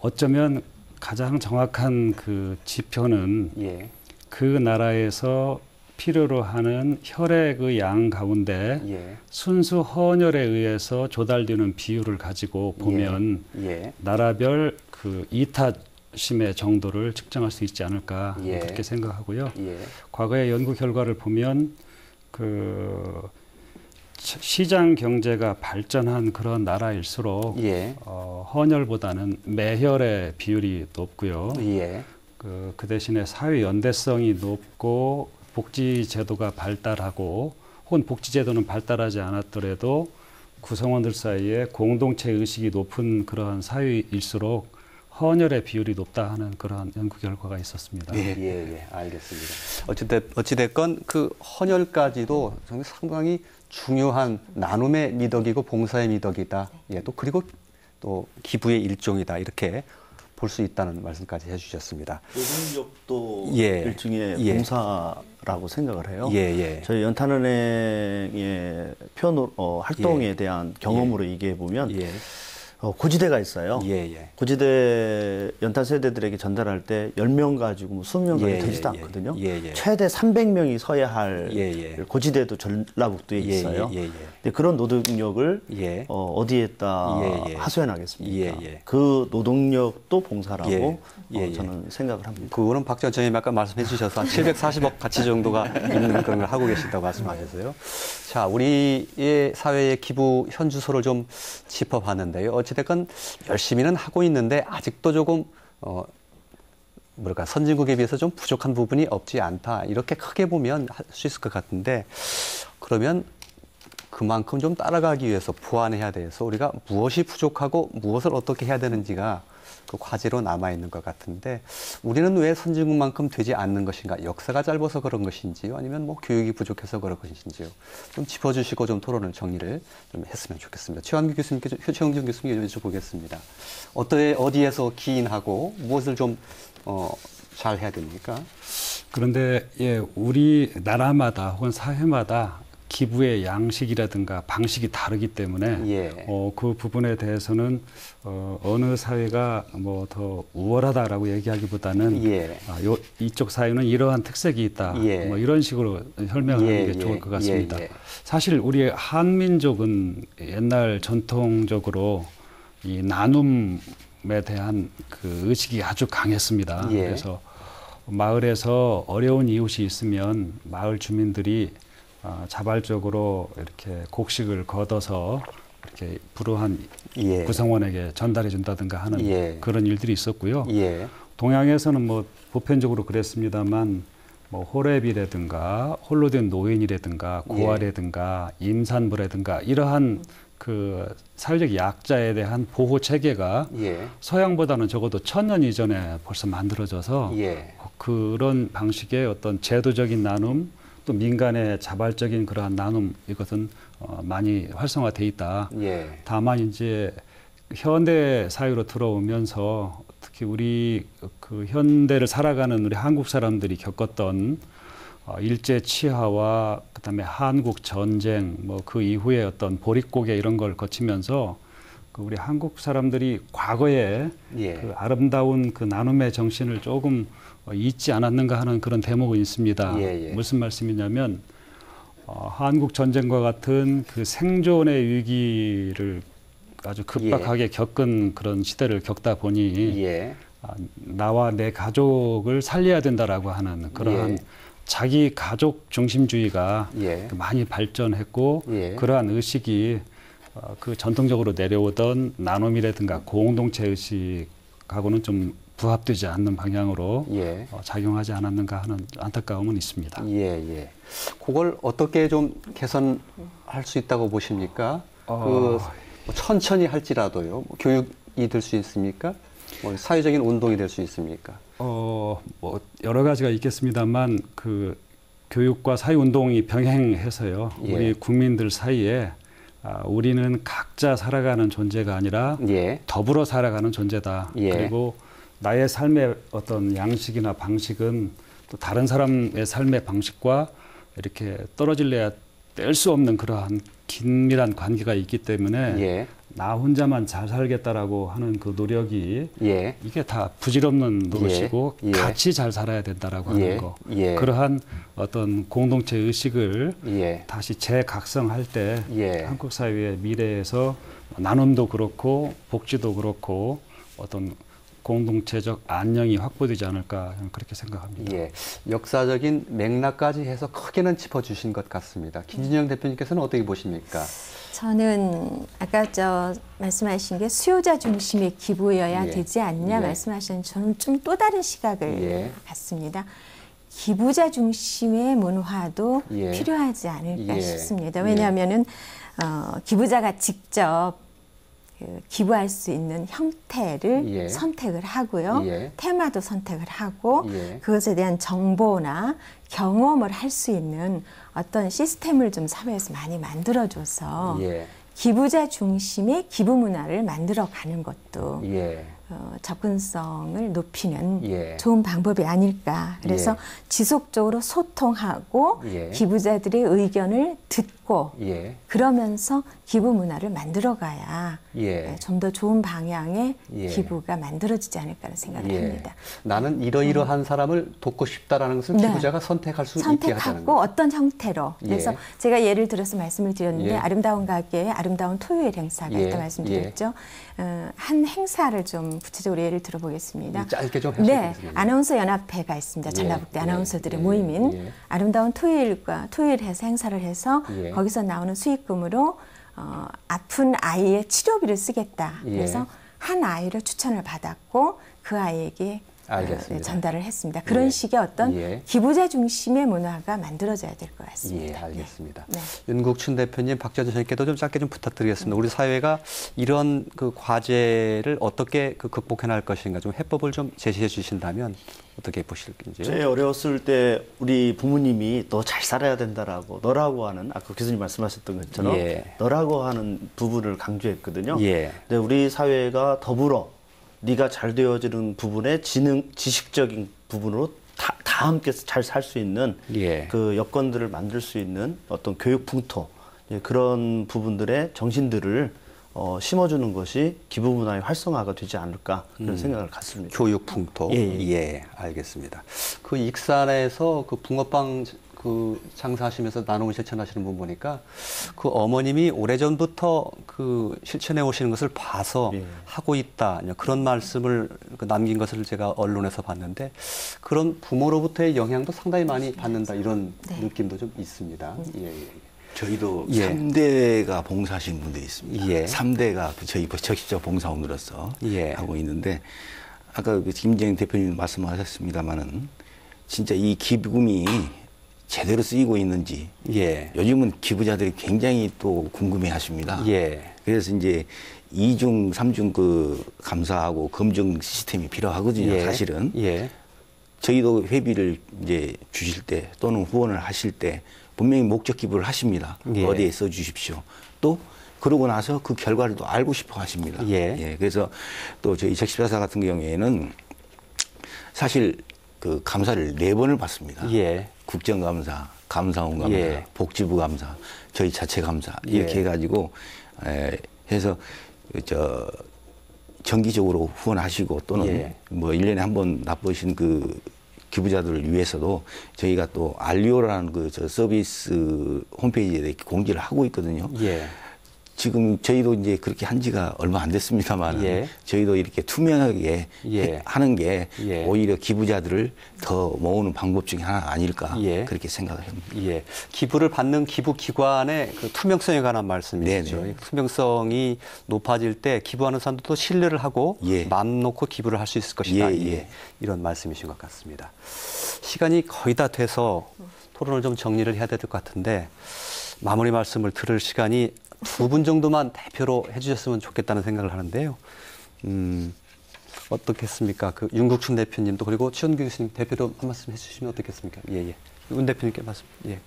F: 어쩌면 가장 정확한 그 지표는 그 나라에서 필요로 하는 혈액의 양 가운데 순수 헌혈에 의해서 조달되는 비율을 가지고 보면 나라별 그 이타심의 정도를 측정할 수 있지 않을까 그렇게 생각하고요. 과거의 연구 결과를 보면 그 시장 경제가 발전한 그런 나라일수록 헌혈보다는 매혈의 비율이 높고요. 그 대신에 사회 연대성이 높고 복지 제도가 발달하고 혹은 복지 제도는 발달하지 않았더라도 구성원들 사이에 공동체 의식이 높은 그러한 사회일수록 헌혈의 비율이 높다 하는 그러한 연구 결과가 있었습니다.
A: 알겠습니다. 어찌됐건 그 헌혈까지도 상당히 중요한 나눔의 미덕이고 봉사의 미덕이다. 또 그리고 또 기부의 일종이다. 이렇게 볼 수 있다는 말씀까지 해주셨습니다.
G: 노동력도 일종의 봉사라고 생각을 해요. 저희 연탄은행의 활동에 대한 경험으로 얘기해 보면 고지대가 있어요. 고지대 연탄 세대들에게 전달할 때 10명 가지고 20명 가지고 되지도 않거든요. 최대 300명이 서야 할 고지대도 전라북도에 있어요. 근데 그런 노동력을 어디에다 하소연하겠습니까? 그 노동력도 봉사라고 저는 생각을 합니다.
A: 그거는 박 전 장님 아까 말씀해 주셔서 한 740억 가치 정도가 있는 그런 걸 하고 계신다고 말씀하셨어요. 자, 우리의 사회의 기부 현주소를 좀 짚어봤는데요. 어찌됐건 열심히는 하고 있는데 아직도 조금 선진국에 비해서 좀 부족한 부분이 없지 않다. 이렇게 크게 보면 할 수 있을 것 같은데 그러면 그만큼 좀 따라가기 위해서 보완해야 돼서 우리가 무엇이 부족하고 무엇을 어떻게 해야 되는지가 그 과제로 남아있는 것 같은데 우리는 왜 선진국만큼 되지 않는 것인가? 역사가 짧아서 그런 것인지요? 아니면 뭐 교육이 부족해서 그런 것인지요? 좀 짚어주시고 좀 토론을 정리를 좀 했으면 좋겠습니다. 최원규 교수님께 여쭤보겠습니다. 어디에서 기인하고 무엇을 좀 잘 해야 됩니까?
F: 그런데 우리 나라마다 혹은 사회마다 기부의 양식이라든가 방식이 다르기 때문에 그 부분에 대해서는 어느 사회가 뭐 더 우월하다라고 얘기하기보다는 이쪽 사회는 이러한 특색이 있다. 뭐 이런 식으로 설명하는 게 좋을 것 같습니다. 사실 우리 한민족은 옛날 전통적으로 이 나눔에 대한 그 의식이 아주 강했습니다. 그래서 마을에서 어려운 이웃이 있으면 마을 주민들이 자발적으로 이렇게 곡식을 걷어서 이렇게 불우한 구성원에게 전달해 준다든가 하는 그런 일들이 있었고요. 동양에서는 뭐 보편적으로 그랬습니다만 뭐 호랩이라든가 홀로 된 노인이라든가 고아라든가 임산부라든가 이러한 그 사회적 약자에 대한 보호 체계가 서양보다는 적어도 1000년 이전에 벌써 만들어져서 그런 방식의 어떤 제도적인 나눔 또 민간의 자발적인 그러한 나눔 이것은 많이 활성화돼 있다.
A: 예.
F: 다만 이제 현대 사회로 들어오면서 특히 우리 그 현대를 살아가는 우리 한국 사람들이 겪었던 일제 치하와 그다음에 한국 전쟁 뭐 그 이후에 어떤 보릿고개 이런 걸 거치면서 그 우리 한국 사람들이 과거에
A: 예.
F: 그 아름다운 그 나눔의 정신을 조금 잊지 않았는가 하는 그런 대목은 있습니다.
A: 예, 예.
F: 무슨 말씀이냐면 한국 전쟁과 같은 그 생존의 위기를 아주 급박하게 겪은 그런 시대를 겪다 보니
A: 예.
F: 나와 내 가족을 살려야 된다라고 하는 그러한
A: 예.
F: 자기 가족 중심주의가
A: 예.
F: 많이 발전했고
A: 예.
F: 그러한 의식이 그 전통적으로 내려오던 나눔이라든가 공동체 의식하고는 좀 부합되지 않는 방향으로
A: 예.
F: 작용하지 않았는가 하는 안타까움은 있습니다.
A: 예, 예. 그걸 어떻게 좀 개선할 수 있다고 보십니까? 그 천천히 할지라도요. 뭐 교육이 될 수 있습니까? 뭐 사회적인 운동이 될 수 있습니까?
F: 뭐 여러 가지가 있겠습니다만 그 교육과 사회 운동이 병행해서요.
A: 예.
F: 우리 국민들 사이에 우리는 각자 살아가는 존재가 아니라
A: 예.
F: 더불어 살아가는 존재다.
A: 예.
F: 그리고 나의 삶의 어떤 양식이나 방식은 또 다른 사람의 삶의 방식과 이렇게 떨어질래야 뗄 수 없는 그러한 긴밀한 관계가 있기 때문에
A: 예.
F: 나 혼자만 잘 살겠다라고 하는 그 노력이
A: 예.
F: 이게 다 부질없는 노릇이고
A: 예.
F: 같이 잘 살아야 된다라고 하는
A: 예.
F: 거.
A: 예.
F: 그러한 어떤 공동체 의식을
A: 예.
F: 다시 재각성할 때
A: 예.
F: 한국 사회의 미래에서 나눔도 그렇고 복지도 그렇고 어떤 공동체적 안녕이 확보되지 않을까 그렇게 생각합니다.
A: 예, 역사적인 맥락까지 해서 크게는 짚어주신 것 같습니다. 김진영 대표님께서는 어떻게 보십니까?
H: 저는 아까 말씀하신 게 수요자 중심의 기부여야
A: 예.
H: 되지 않냐
A: 예.
H: 말씀하신 저는 좀 또 다른 시각을
A: 예.
H: 갖습니다. 기부자 중심의 문화도
A: 예.
H: 필요하지 않을까
A: 예.
H: 싶습니다. 왜냐하면은 기부자가 직접 기부할 수 있는 형태를
A: 예.
H: 선택을 하고요.
A: 예.
H: 테마도 선택을 하고
A: 예.
H: 그것에 대한 정보나 경험을 할 수 있는 어떤 시스템을 좀 사회에서 많이 만들어줘서
A: 예.
H: 기부자 중심의 기부 문화를 만들어가는 것도
A: 예.
H: 접근성을 높이는
A: 예.
H: 좋은 방법이 아닐까. 그래서
A: 예.
H: 지속적으로 소통하고
A: 예.
H: 기부자들의 의견을 듣고
A: 예.
H: 그러면서 기부 문화를 만들어가야
A: 예.
H: 좀 더 좋은 방향의
A: 예.
H: 기부가 만들어지지 않을까라는 생각을
A: 예.
H: 합니다.
A: 나는 이러이러한 사람을 돕고 싶다라는 것을
H: 네.
A: 기부자가 선택할 수 있게 하자는
H: 선택하고
A: 거죠.
H: 어떤 형태로. 그래서
A: 예.
H: 제가 예를 들어서 말씀을 드렸는데
A: 예.
H: 아름다운 가게에 아름다운 토요일 행사가
A: 예.
H: 있다 말씀드렸죠. 한 행사를 좀 구체적으로 예를 들어보겠습니다.
A: 짧게 좀
H: 네,
A: 해주시겠습니까?
H: 아나운서 연합회가 있습니다.
A: 예.
H: 전라북도
A: 예.
H: 아나운서들의
A: 예.
H: 모임인
A: 예.
H: 아름다운 토요일 해서 행사를 해서
A: 예.
H: 거기서 나오는 수익금으로 아픈 아이의 치료비를 쓰겠다.
A: 예.
H: 그래서 한 아이를 추천을 받았고 그 아이에게
A: 알겠습니다.
H: 전달을 했습니다. 그런
A: 예.
H: 식의 어떤
A: 예.
H: 기부자 중심의 문화가 만들어져야 될 것 같습니다.
A: 예, 알겠습니다.
H: 네.
A: 윤국춘 대표님, 박재준 선생님께도 좀 짧게 좀 부탁드리겠습니다. 우리 사회가 이런 그 과제를 어떻게 극복해 나갈 것인가 좀 해법을 좀 제시해 주신다면 어떻게 보실지요?
G: 제일 어려웠을 때 우리 부모님이 너 잘 살아야 된다라고 너라고 하는 아까 교수님 말씀하셨던 것처럼
A: 예.
G: 너라고 하는 부분을 강조했거든요.
A: 예.
G: 근데 우리 사회가 더불어 네가 잘 되어지는 부분에 지식적인 부분으로 다 함께 잘 살 수 있는
A: 예.
G: 그 여건들을 만들 수 있는 어떤 교육 풍토 그런 부분들의 정신들을 심어주는 것이 기부 문화의 활성화가 되지 않을까 그런 생각을 갖습니다.
A: 교육 풍토. 예, 알겠습니다. 그 익산에서 그 붕어빵 그 장사하시면서 나눔을 실천하시는 분 보니까 그 어머님이 오래전부터 그 실천해 오시는 것을 봐서 하고 있다. 그런 말씀을 남긴 것을 제가 언론에서 봤는데 그런 부모로부터의 영향도 상당히 많이 받는다. 이런 느낌도 좀 있습니다. 예.
J: 저희도
A: 예.
J: 3대가 봉사하시는 분들이 있습니다.
A: 예.
J: 3대가 저희 적시적 봉사원으로서
A: 예.
J: 하고 있는데 아까 그 김재영 대표님 말씀하셨습니다마는 진짜 이 기부금이 제대로 쓰이고 있는지
A: 예.
J: 요즘은 기부자들이 굉장히 또 궁금해하십니다.
A: 예.
J: 그래서 이제 2중, 3중 그 감사하고 검증 시스템이 필요하거든요.
A: 예.
J: 사실은
A: 예.
J: 저희도 회비를 이제 주실 때 또는 후원을 하실 때 분명히 목적 기부를 하십니다.
A: 예.
J: 어디에 써주십시오. 또 그러고 나서 그 결과를 또 알고 싶어 하십니다.
A: 예.
J: 그래서 또 저희 적십자사 같은 경우에는 사실 그 감사를 4번을 받습니다.
A: 예.
J: 국정감사, 감사원 감사,
A: 예.
J: 복지부 감사, 저희 자체 감사 이렇게
A: 예.
J: 해가지고 해서 정기적으로 후원하시고 또는
A: 예.
J: 뭐 1년에 한 번 납부하신 그 기부자들을 위해서도 저희가 또 알리오라는 그 서비스 홈페이지에 이렇게 공지를 하고 있거든요.
A: 예.
J: 지금 저희도 이제 그렇게 한 지가 얼마 안 됐습니다만
A: 예.
J: 저희도 이렇게 투명하게
A: 예.
J: 하는 게
A: 예.
J: 오히려 기부자들을 더 모으는 방법 중에 하나 아닐까
A: 예.
J: 그렇게 생각을 합니다.
A: 예. 기부를 받는 기부기관의 그 투명성에 관한 말씀이시죠.
J: 네네.
A: 투명성이 높아질 때 기부하는 사람들도 신뢰를 하고
J: 예.
A: 마음 놓고 기부를 할 수 있을 것이다.
J: 예, 예.
A: 이런 말씀이신 것 같습니다. 시간이 거의 다 돼서 토론을 좀 정리를 해야 될 것 같은데 마무리 말씀을 들을 시간이 2분 정도만 대표로 해주셨으면 좋겠다는 생각을 하는데요. 어떻겠습니까? 그 윤국춘 대표님도 그리고 최원규 교수님 대표도 한 말씀 해주시면 어떻겠습니까? 예. 윤 대표님께 말씀. 예.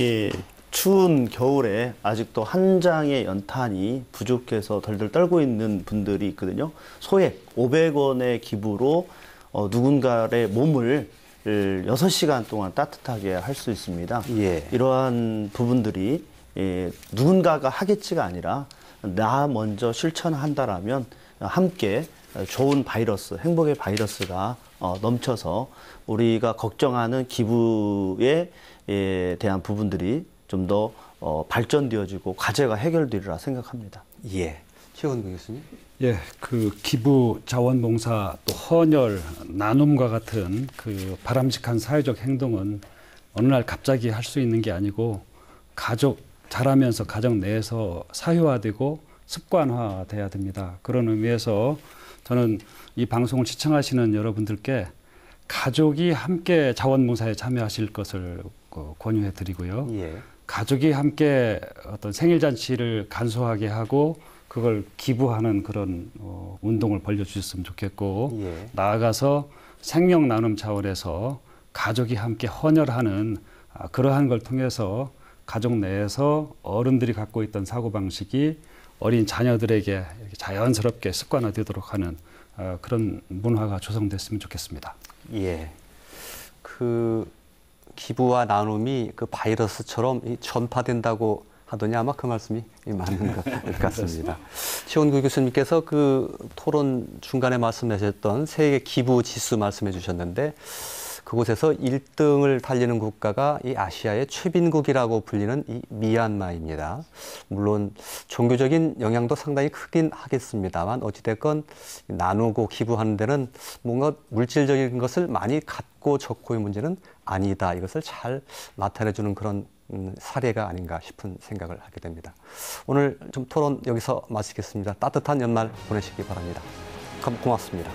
G: 예, 추운 겨울에 아직도 한 장의 연탄이 부족해서 덜덜 떨고 있는 분들이 있거든요. 소액 500원의 기부로 누군가의 몸을 6시간 동안 따뜻하게 할 수 있습니다.
A: 예.
G: 이러한 부분들이 누군가가 하겠지가 아니라 나 먼저 실천한다라면 함께 좋은 바이러스, 행복의 바이러스가 넘쳐서 우리가 걱정하는 기부에 대한 부분들이 좀 더 발전되어지고 과제가 해결되리라 생각합니다.
A: 예. 최원구 교수님.
F: 예, 그 기부, 자원봉사, 또 헌혈, 나눔과 같은 그 바람직한 사회적 행동은 어느 날 갑자기 할 수 있는 게 아니고 자라면서 가정 내에서 사회화되고 습관화돼야 됩니다. 그런 의미에서 저는 이 방송을 시청하시는 여러분들께 가족이 함께 자원봉사에 참여하실 것을 권유해 드리고요.
A: 예.
F: 가족이 함께 어떤 생일잔치를 간소하게 하고 그걸 기부하는 그런 운동을 벌려주셨으면 좋겠고
A: 예.
F: 나아가서 생명 나눔 차원에서 가족이 함께 헌혈하는 그러한 걸 통해서 가족 내에서 어른들이 갖고 있던 사고방식이 어린 자녀들에게 이렇게 자연스럽게 습관화되도록 하는 그런 문화가 조성됐으면 좋겠습니다.
A: 예. 그 기부와 나눔이 그 바이러스처럼 전파된다고 하더니 아마 그 말씀이 맞는 것 같습니다. 최원구 교수님께서 그 토론 중간에 말씀하셨던 세계 기부 지수 말씀해 주셨는데 그곳에서 1등을 달리는 국가가 이 아시아의 최빈국이라고 불리는 이 미얀마입니다. 물론 종교적인 영향도 상당히 크긴 하겠습니다만 어찌됐건 나누고 기부하는 데는 뭔가 물질적인 것을 많이 갖고 적고의 문제는 아니다. 이것을 잘 나타내주는 그런 사례가 아닌가 싶은 생각을 하게 됩니다. 오늘 좀 토론 여기서 마치겠습니다. 따뜻한 연말 보내시기 바랍니다. 고맙습니다.